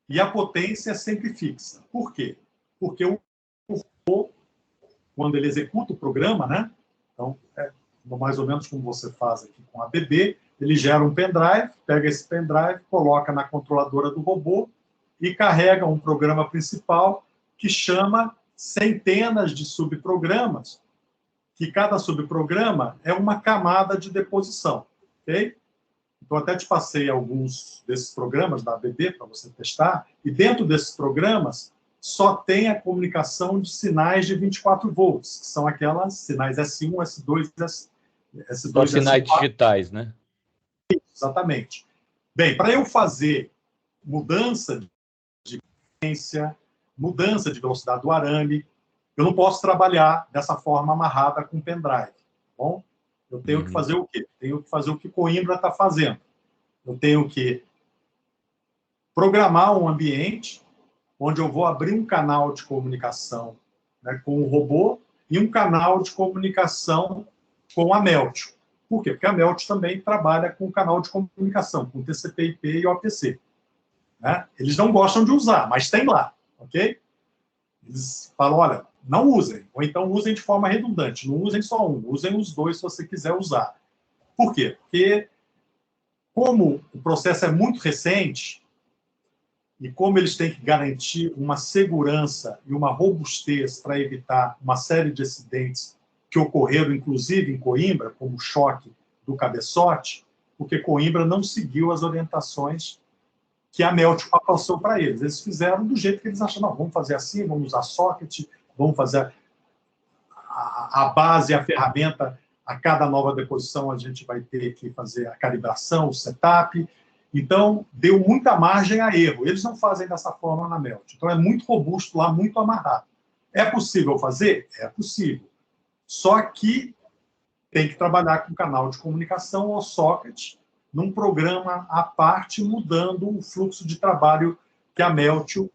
E a potência é sempre fixa. Por quê? Porque o robô, quando ele executa o programa, né, então, mais ou menos como você faz aqui com a BB, ele gera um pendrive, pega esse pendrive, coloca na controladora do robô e carrega um programa principal que chama centenas de subprogramas, que cada subprograma é uma camada de deposição, ok? Então, até te passei alguns desses programas da ABB para você testar, e dentro desses programas só tem a comunicação de sinais de 24 volts, que são aquelas sinais S1, S2, S2, Só sinais S4. digitais, né? Exatamente. Bem, para eu fazer mudança de potência, mudança de velocidade do arame, eu não posso trabalhar dessa forma amarrada com pendrive. Tá bom? Eu tenho que fazer o quê? Tenho que fazer o que Coimbra está fazendo. Eu tenho que programar um ambiente onde eu vou abrir um canal de comunicação, né, com o robô e um canal de comunicação com a Meltio. Por quê? Porque a Meltio também trabalha com canal de comunicação, com TCP/IP e OPC. Né? Eles não gostam de usar, mas tem lá, ok? Eles falam, olha, não usem, ou então usem de forma redundante, não usem só um, usem os dois se você quiser usar. Por quê? Porque, como o processo é muito recente, e como eles têm que garantir uma segurança e uma robustez para evitar uma série de acidentes que ocorreram, inclusive em Coimbra, como o choque do cabeçote, porque Coimbra não seguiu as orientações que a Meltio passou para eles. Eles fizeram do jeito que eles acharam, não, vamos fazer assim, vamos usar socket, vamos fazer a base, a ferramenta, a cada nova deposição a gente vai ter que fazer a calibração, o setup. Então, deu muita margem a erro. Eles não fazem dessa forma na Meltio. Então, é muito robusto lá, muito amarrado. É possível fazer? É possível. Só que tem que trabalhar com canal de comunicação ou socket num programa à parte, mudando o fluxo de trabalho que a Meltio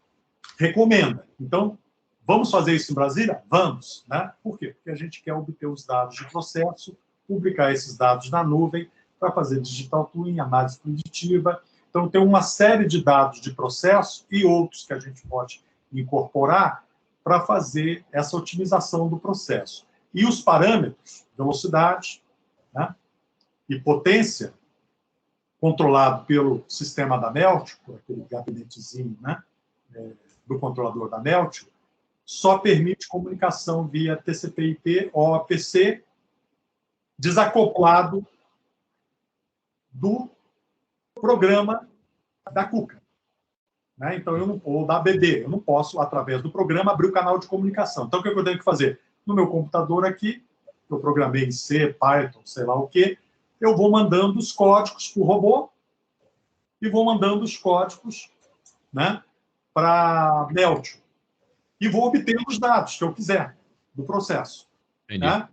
recomenda. Então, vamos fazer isso em Brasília? Vamos. Né? Por quê? Porque a gente quer obter os dados de processo, publicar esses dados na nuvem, para fazer digital twin, análise preditiva. Então, tem uma série de dados de processo e outros que a gente pode incorporar para fazer essa otimização do processo. E os parâmetros, velocidade, né, e potência, controlado pelo sistema da Meltio, por aquele gabinetezinho, né, do controlador da Meltio, só permite comunicação via TCP/IP ou OPC, desacoplado do programa da Cuca. Né? Então, ou da ABD, eu não posso, através do programa, abrir o canal de comunicação. Então, o que eu tenho que fazer? No meu computador aqui, eu programei em C, Python, sei lá o quê, eu vou mandando os códigos para o robô e vou mandando os códigos, né, para Meltio. E vou obter os dados que eu quiser do processo. Né?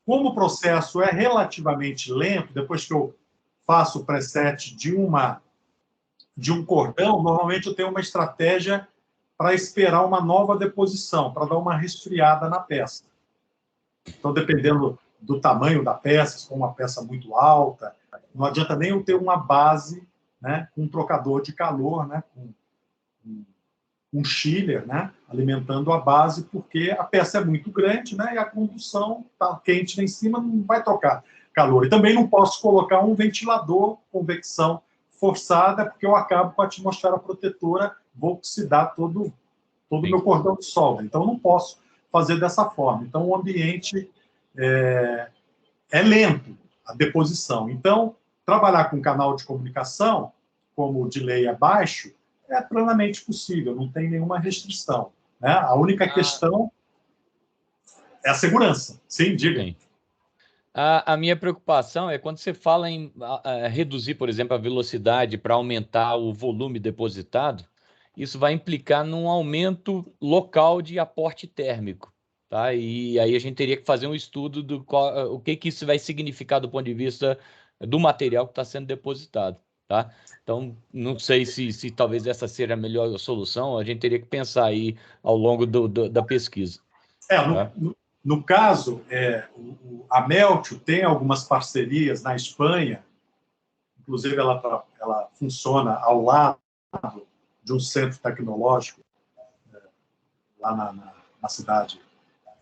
Como o processo é relativamente lento, depois que eu faço o preset de um cordão, normalmente eu tenho uma estratégia para esperar uma nova deposição, para dar uma resfriada na peça. Então, dependendo do tamanho da peça, se for uma peça muito alta. Não adianta nem eu ter uma base, né, com um trocador de calor, né, com um chiller, né, alimentando a base, porque a peça é muito grande, né, e a condução está quente lá em cima, não vai trocar calor. E também não posso colocar um ventilador, convecção forçada, porque eu acabo com a atmosfera protetora, vou oxidar todo o meu cordão de solda. Então, não posso fazer dessa forma. Então, o ambiente é lento, a deposição. Então, trabalhar com canal de comunicação, como o delay é baixo, é plenamente possível, não tem nenhuma restrição, né? A única questão é a segurança. Sim, diga. Sim. A minha preocupação é quando você fala em reduzir, por exemplo, a velocidade para aumentar o volume depositado, isso vai implicar num aumento local de aporte térmico, tá? E aí a gente teria que fazer um estudo do o que isso vai significar do ponto de vista do material que está sendo depositado, tá? Então, não sei se talvez essa seja a melhor solução, a gente teria que pensar aí ao longo da pesquisa. Tá? No caso, a Meltio tem algumas parcerias na Espanha, inclusive ela funciona ao lado de um centro tecnológico, lá na cidade,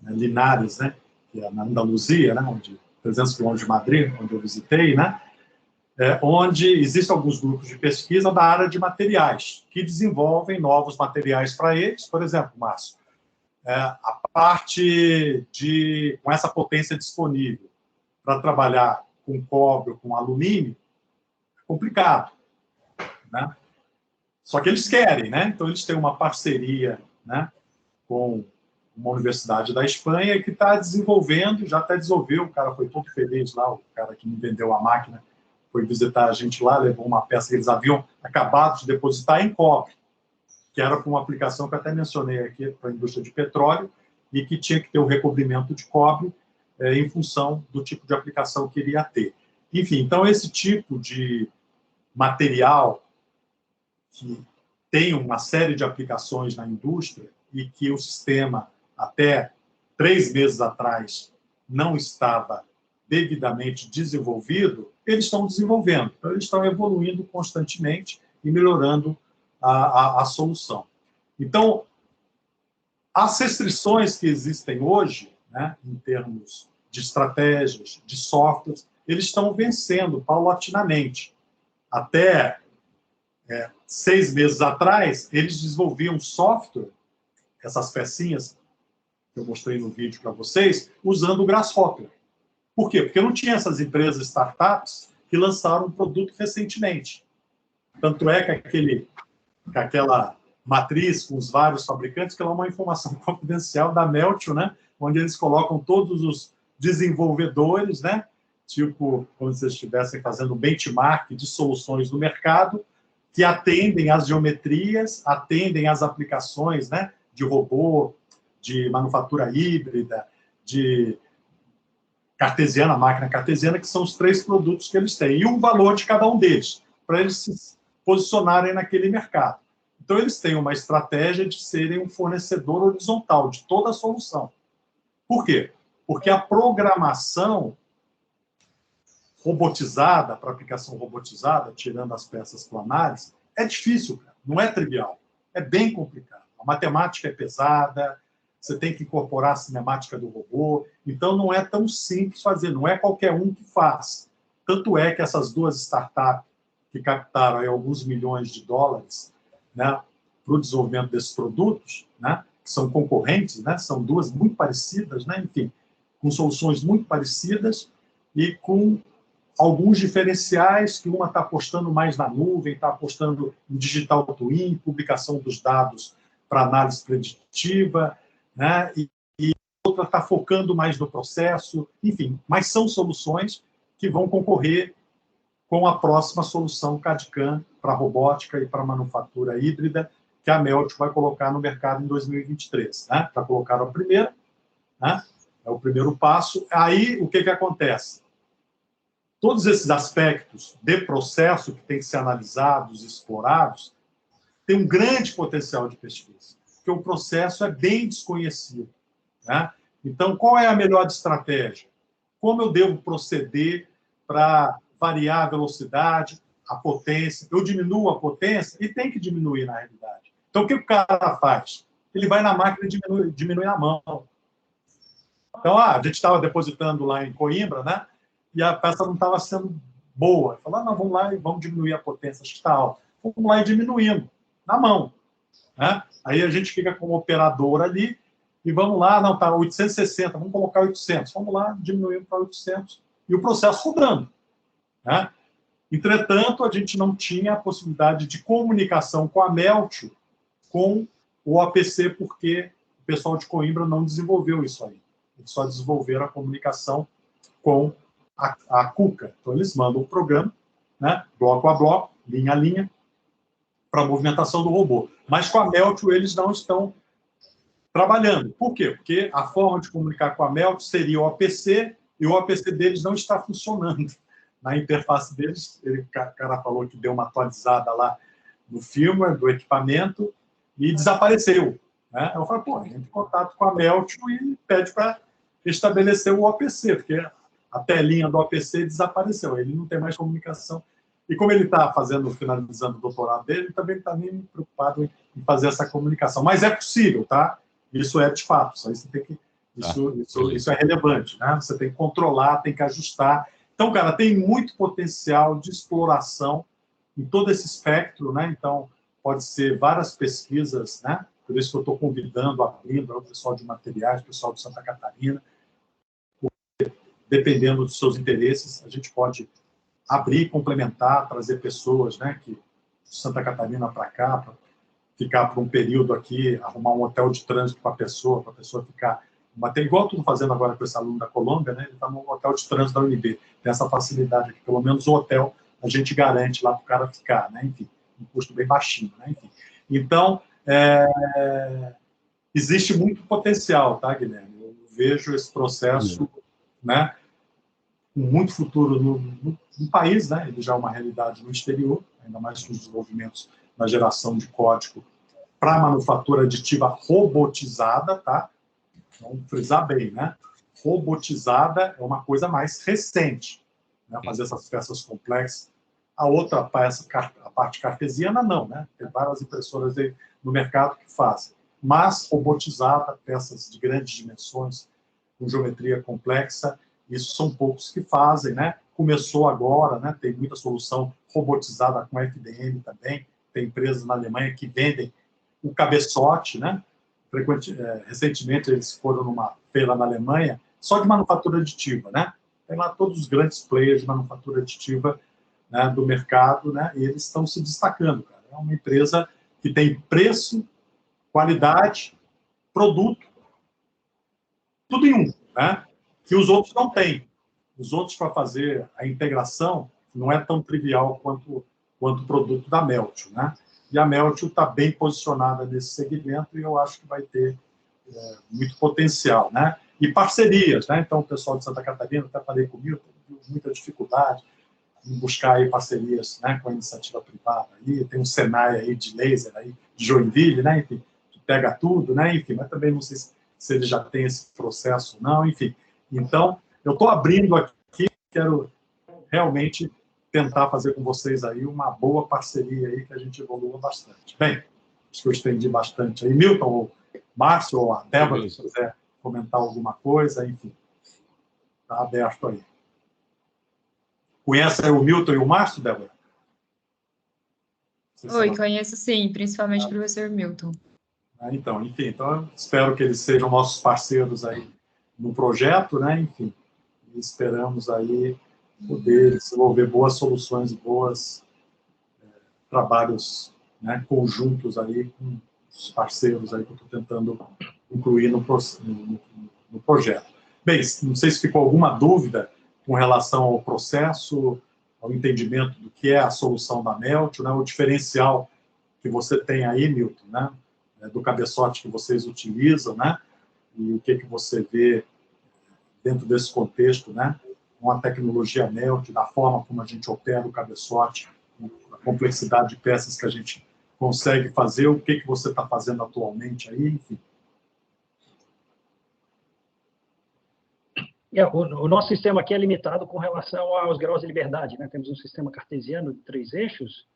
né, Linares, né, que é na Andaluzia, né, 300 quilômetros de Madrid, onde eu visitei, né, onde existem alguns grupos de pesquisa da área de materiais, que desenvolvem novos materiais para eles. Por exemplo, Márcio, a parte com essa potência disponível para trabalhar com cobre ou com alumínio é complicado, né? Só que eles querem, né? Então, eles têm uma parceria, né, com uma universidade da Espanha que está desenvolvendo, já até desenvolveu, o cara foi todo feliz lá, o cara que me vendeu a máquina foi visitar a gente lá, levou uma peça que eles haviam acabado de depositar em cobre, que era com uma aplicação que eu até mencionei aqui para a indústria de petróleo, e que tinha que ter o recobrimento de cobre em função do tipo de aplicação que iria ter. Enfim, então esse tipo de material que tem uma série de aplicações na indústria e que o sistema, até 3 meses atrás, não estava devidamente desenvolvido, eles estão desenvolvendo. Então, eles estão evoluindo constantemente e melhorando a solução. Então, as restrições que existem hoje, né, em termos de estratégias, de softwares, eles estão vencendo paulatinamente. Até 6 meses atrás, eles desenvolviam software, essas pecinhas que eu mostrei no vídeo para vocês, usando o Grasshopper. Por quê? Porque não tinha essas empresas startups que lançaram um produto recentemente. Tanto é que aquela matriz com os vários fabricantes, que é uma informação confidencial da Meltio, né, onde eles colocam todos os desenvolvedores, né, tipo, como se eles estivessem fazendo um benchmark de soluções no mercado, que atendem às geometrias, atendem às aplicações, né, de robô, de manufatura híbrida, de cartesiana, máquina cartesiana, que são os 3 produtos que eles têm, e o valor de cada um deles, para eles se posicionarem naquele mercado. Então, eles têm uma estratégia de serem um fornecedor horizontal de toda a solução. Por quê? Porque a programação robotizada, para aplicação robotizada, tirando as peças planares, é difícil, não é trivial, é bem complicado. A matemática é pesada, você tem que incorporar a cinemática do robô, então não é tão simples fazer, não é qualquer um que faz. Tanto é que essas 2 startups que captaram aí alguns milhões de dólares, né, para o desenvolvimento desses produtos, né, que são concorrentes, né, são 2 muito parecidas, né, enfim, com soluções muito parecidas e com alguns diferenciais, que uma está apostando mais na nuvem, está apostando em digital twin, publicação dos dados para análise preditiva, né? E outra está focando mais no processo, enfim, mas são soluções que vão concorrer com a próxima solução CAD/CAM para robótica e para manufatura híbrida, que a Meltio vai colocar no mercado em 2023. Né? Para colocar a primeira, né? É o primeiro passo. Aí, o que acontece? Todos esses aspectos de processo que têm que ser analisados, explorados, têm um grande potencial de pesquisa, porque o processo é bem desconhecido. Né? Então, qual é a melhor estratégia? como eu devo proceder para variar a velocidade, a potência. Eu diminuo a potência e tem que diminuir na realidade. Então, o que o cara faz? Ele vai na máquina e diminui na mão. Então, a gente estava depositando lá em Coimbra, né? E a peça não estava sendo boa. Falou, não, vamos lá e vamos diminuir a potência, acho que está alta. Vamos lá e diminuindo, na mão. Né? Aí a gente fica com o operador ali e vamos lá, não, está 860, vamos colocar 800. Vamos lá, diminuindo para 800. E o processo rodando. Né? Entretanto, a gente não tinha a possibilidade de comunicação com a Meltio, com o APC, porque o pessoal de Coimbra não desenvolveu isso aí. Eles só desenvolveram a comunicação com a Kuka. Então, eles mandam o programa, né, bloco a bloco, linha a linha, para a movimentação do robô. Mas com a Meltio, eles não estão trabalhando. Por quê? Porque a forma de comunicar com a Meltio seria o APC, e o APC deles não está funcionando. Na interface deles, o cara falou que deu uma atualizada lá no firmware do equipamento e desapareceu. Né? Eu falei, pô, entra em contato com a Meltio e pede para estabelecer o APC, porque a telinha do APC desapareceu, ele não tem mais comunicação. E como ele está finalizando o doutorado dele, ele também está nem preocupado em fazer essa comunicação. Mas é possível, tá? Isso é de fato, isso aí você tem que... Isso é relevante, né? Você tem que controlar, tem que ajustar. Então, cara, tem muito potencial de exploração em todo esse espectro, né? Então, pode ser várias pesquisas, né? Por isso que eu estou convidando, abrindo o pessoal de materiais, o pessoal de Santa Catarina. Dependendo dos seus interesses, a gente pode abrir, complementar, trazer pessoas, né, que de Santa Catarina para cá, para ficar por um período aqui, arrumar um hotel de trânsito para a pessoa ficar... Igual eu estou fazendo agora com esse aluno da Colômbia, né, ele está no hotel de trânsito da UNB. Tem essa facilidade aqui, pelo menos o hotel a gente garante lá para o cara ficar, né, enfim, um custo bem baixinho, né, enfim. Então, existe muito potencial, tá, Guilherme? Eu vejo esse processo, né, com muito futuro no país, né? Ele já é uma realidade no exterior, ainda mais com os desenvolvimentos na geração de código para manufatura aditiva robotizada, tá? Vamos frisar bem, né? Robotizada é uma coisa mais recente, né? Fazer essas peças complexas. A outra peça, a parte cartesiana, não, né? Tem várias impressoras aí no mercado que fazem. Mas robotizada, peças de grandes dimensões, com geometria complexa, isso são poucos que fazem, né? Começou agora, né? Tem muita solução robotizada com FDM também. Tem empresas na Alemanha que vendem o cabeçote, né? Recentemente eles foram numa feira na Alemanha só de manufatura aditiva, né? Tem lá todos os grandes players de manufatura aditiva, né, do mercado, né? E eles estão se destacando, cara. É uma empresa que tem preço, qualidade, produto, tudo em um, né? Que os outros não têm. Os outros, para fazer a integração, não é tão trivial quanto o produto da Meltio, né? E a Meltio está bem posicionada nesse segmento e eu acho que vai ter muito potencial, né? E parcerias, né? Então, o pessoal de Santa Catarina, até falei comigo, tem muita dificuldade em buscar aí parcerias, né, com a iniciativa privada. Aí tem um Senai aí de laser aí de Joinville, né? Enfim, que pega tudo, né? Enfim, mas também não sei se ele já tem esse processo ou não, enfim. Então, eu estou abrindo aqui, quero realmente tentar fazer com vocês aí uma boa parceria aí, que a gente evolua bastante. Bem, acho que eu estendi bastante aí. Milton, ou Márcio, ou a Débora, se quiser comentar alguma coisa, enfim, está aberto aí. Conhece aí o Milton e o Márcio, Débora? Oi, conheço sim, principalmente o professor Milton. Então, enfim, então eu espero que eles sejam nossos parceiros aí no projeto, né? Enfim, e esperamos aí poder desenvolver boas soluções e bons trabalhos, né, conjuntos aí com os parceiros aí que eu estou tentando incluir no projeto. Bem, não sei se ficou alguma dúvida com relação ao processo, ao entendimento do que é a solução da Meltio, né, o diferencial que você tem aí, Milton, né, do cabeçote que vocês utilizam, né, e o que você vê dentro desse contexto, né, com a tecnologia Meltio, da forma como a gente opera o cabeçote, a complexidade de peças que a gente consegue fazer, o que você está fazendo atualmente aí, enfim. O nosso sistema aqui é limitado com relação aos graus de liberdade, né? Temos um sistema cartesiano de 3 eixos,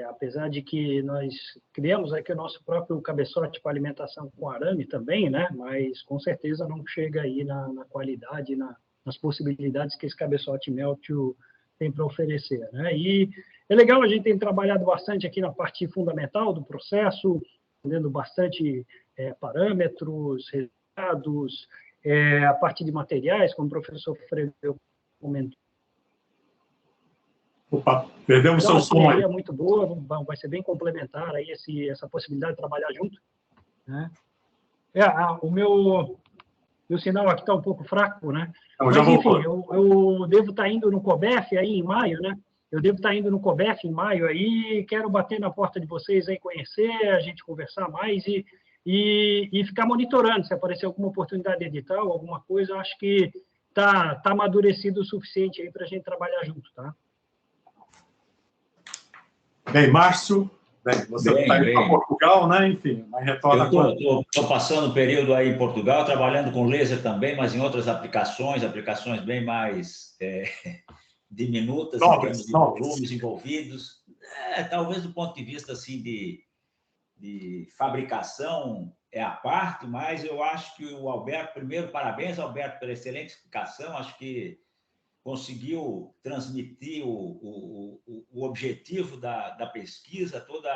apesar de que nós criamos aqui o nosso próprio cabeçote para alimentação com arame também, né? Mas com certeza não chega aí na qualidade, nas possibilidades que esse cabeçote Meltio tem para oferecer, né? E é legal, a gente tem trabalhado bastante aqui na parte fundamental do processo, entendendo bastante parâmetros, resultados, a parte de materiais, como o professor Freire comentou. Opa, perdemos Então, seu som aí. É muito boa, vai ser bem complementar aí essa possibilidade de trabalhar junto, né? O meu sinal aqui está um pouco fraco, né? Mas, enfim, eu devo estar indo no COBEF aí em maio, né? Eu devo estar indo no COBEF em maio aí, quero bater na porta de vocês aí, conhecer, a gente conversar mais e ficar monitorando. Se aparecer alguma oportunidade de edital, alguma coisa, eu acho que tá amadurecido o suficiente aí para a gente trabalhar junto, tá? Bem, Márcio, você está indo para Portugal, né? Enfim, mas retorna agora. Estou passando um período aí em Portugal, trabalhando com laser também, mas em outras aplicações bem mais diminutas, em termos de volumes envolvidos. Talvez do ponto de vista assim, de fabricação é a parte, mas eu acho que o Alberto, primeiro, parabéns, Alberto, pela excelente explicação, acho que conseguiu transmitir o objetivo da pesquisa, toda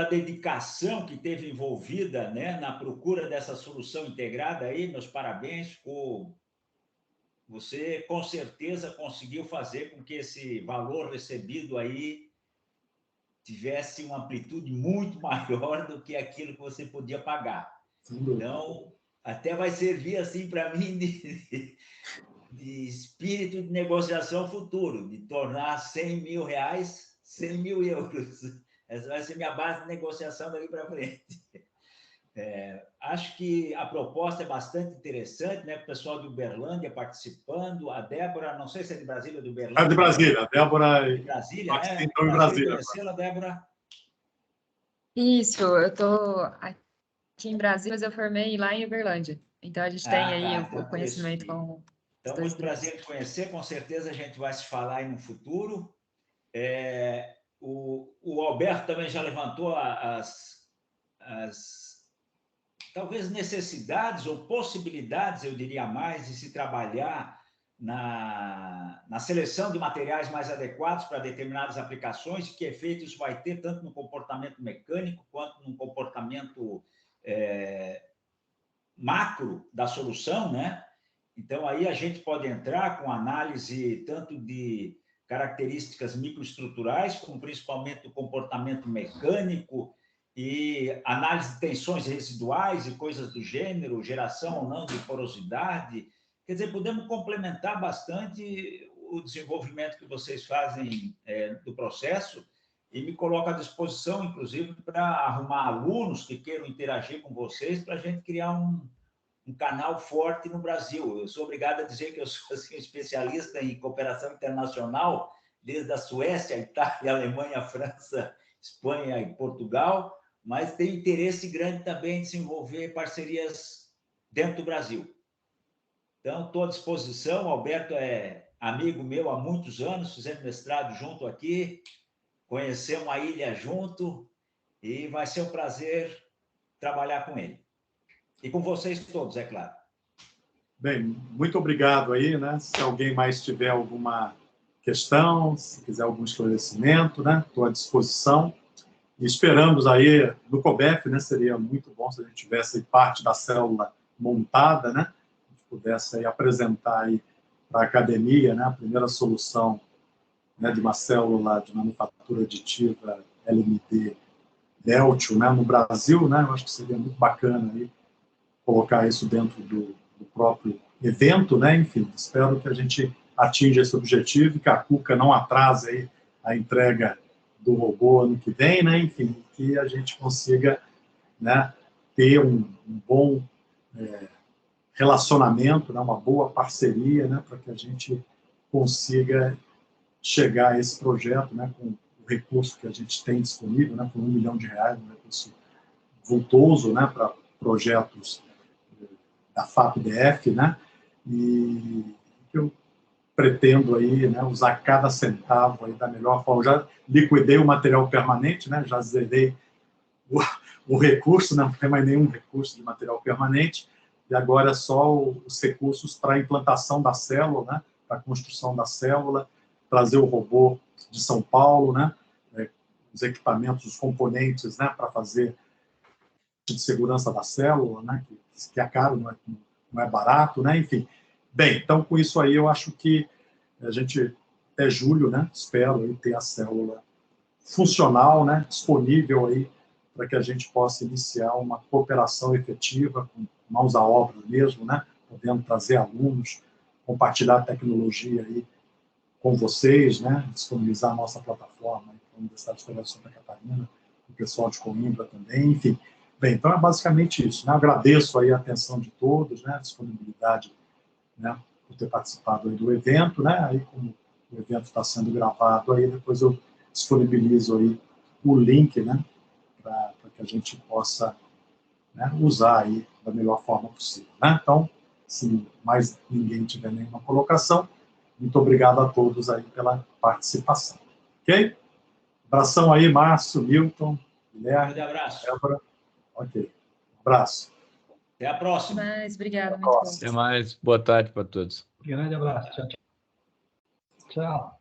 a dedicação que teve envolvida, né, na procura dessa solução integrada aí, meus parabéns, você com certeza conseguiu fazer com que esse valor recebido aí tivesse uma amplitude muito maior do que aquilo que você podia pagar. Então, até vai servir assim para mim de espírito de negociação futuro, de tornar 100 mil reais 100 mil euros. Essa vai ser minha base de negociação daqui para frente. Acho que a proposta é bastante interessante, né? O pessoal de Uberlândia participando, a Débora, não sei se é de Brasília ou de Uberlândia. É de Brasília, a Débora. De Brasília, né? Então, em Brasília. Conhecê-la, Débora? Isso, eu estou aqui em Brasília, mas eu formei lá em Uberlândia. Então, a gente tem aí o conhecimento com... Então, muito prazer em conhecer, com certeza a gente vai se falar aí no futuro. O Alberto também já levantou talvez necessidades ou possibilidades, eu diria mais, de se trabalhar na seleção de materiais mais adequados para determinadas aplicações, e que efeito isso vai ter tanto no comportamento mecânico quanto no comportamento macro da solução, né? Então, aí a gente pode entrar com análise tanto de características microestruturais, como principalmente do comportamento mecânico, e análise de tensões residuais e coisas do gênero, geração ou não de porosidade. Quer dizer, podemos complementar bastante o desenvolvimento que vocês fazem do processo, e me coloco à disposição, inclusive, para arrumar alunos que queiram interagir com vocês, para a gente criar um canal forte no Brasil. Eu sou obrigado a dizer que eu sou assim, especialista em cooperação internacional, desde a Suécia, a Itália, a Alemanha, a França, Espanha e Portugal, mas tenho interesse grande também em desenvolver parcerias dentro do Brasil. Então, estou à disposição. O Alberto é amigo meu há muitos anos, fizemos mestrado junto aqui, conhecemos a ilha junto, e vai ser um prazer trabalhar com ele. E com vocês todos, é claro. Bem, muito obrigado aí, né? Se alguém mais tiver alguma questão, se quiser algum esclarecimento, né? Estou à disposição. E esperamos aí, no COBEF, né? Seria muito bom se a gente tivesse parte da célula montada, né? A gente pudesse aí apresentar aí para a academia, né? A primeira solução, né, de uma célula de manufatura aditiva LMD Meltio, né? No Brasil, né? Eu acho que seria muito bacana aí colocar isso dentro do próprio evento, né? Enfim, espero que a gente atinja esse objetivo e que a Cuca não atrase aí a entrega do robô ano que vem, né? Enfim, que a gente consiga, né, ter um bom relacionamento, né, uma boa parceria, né, para que a gente consiga chegar a esse projeto, né, com o recurso que a gente tem disponível, né, com R$1 milhão, um recurso vultoso, né, para projetos da FAP-DF, né? E eu pretendo aí, né, usar cada centavo aí da melhor forma. Já liquidei o material permanente, né? Já zerei o recurso, né? Não tem mais nenhum recurso de material permanente, e agora é só os recursos para a implantação da célula, né? Para a construção da célula, trazer o robô de São Paulo, né? Os equipamentos, os componentes, né? Para fazer de segurança da célula, né? Que é caro, não é barato, né? Enfim. Bem, então com isso aí eu acho que a gente, até julho, né? Espero aí ter a célula funcional, né? Disponível aí para que a gente possa iniciar uma cooperação efetiva, com mãos à obra mesmo, né? Podendo trazer alunos, compartilhar a tecnologia aí com vocês, né? Disponibilizar a nossa plataforma para a Universidade Federal de Santa Catarina, o pessoal de Coimbra também, enfim. Bem, então é basicamente isso, né? Eu agradeço aí a atenção de todos, né? A disponibilidade, né? Por ter participado aí do evento, né? Aí como o evento está sendo gravado aí, depois eu disponibilizo aí o link, né? Para que a gente possa, né, usar aí da melhor forma possível, né? Então, se mais ninguém tiver nenhuma colocação, muito obrigado a todos aí pela participação, ok? Abração aí, Márcio, Milton, Guilherme, Grande abraço. Débora. Ok, abraço. Até a próxima. Mas, obrigada, Até a muito bom. próxima. Até mais. Boa tarde para todos. Grande abraço. Tchau, tchau. Tchau.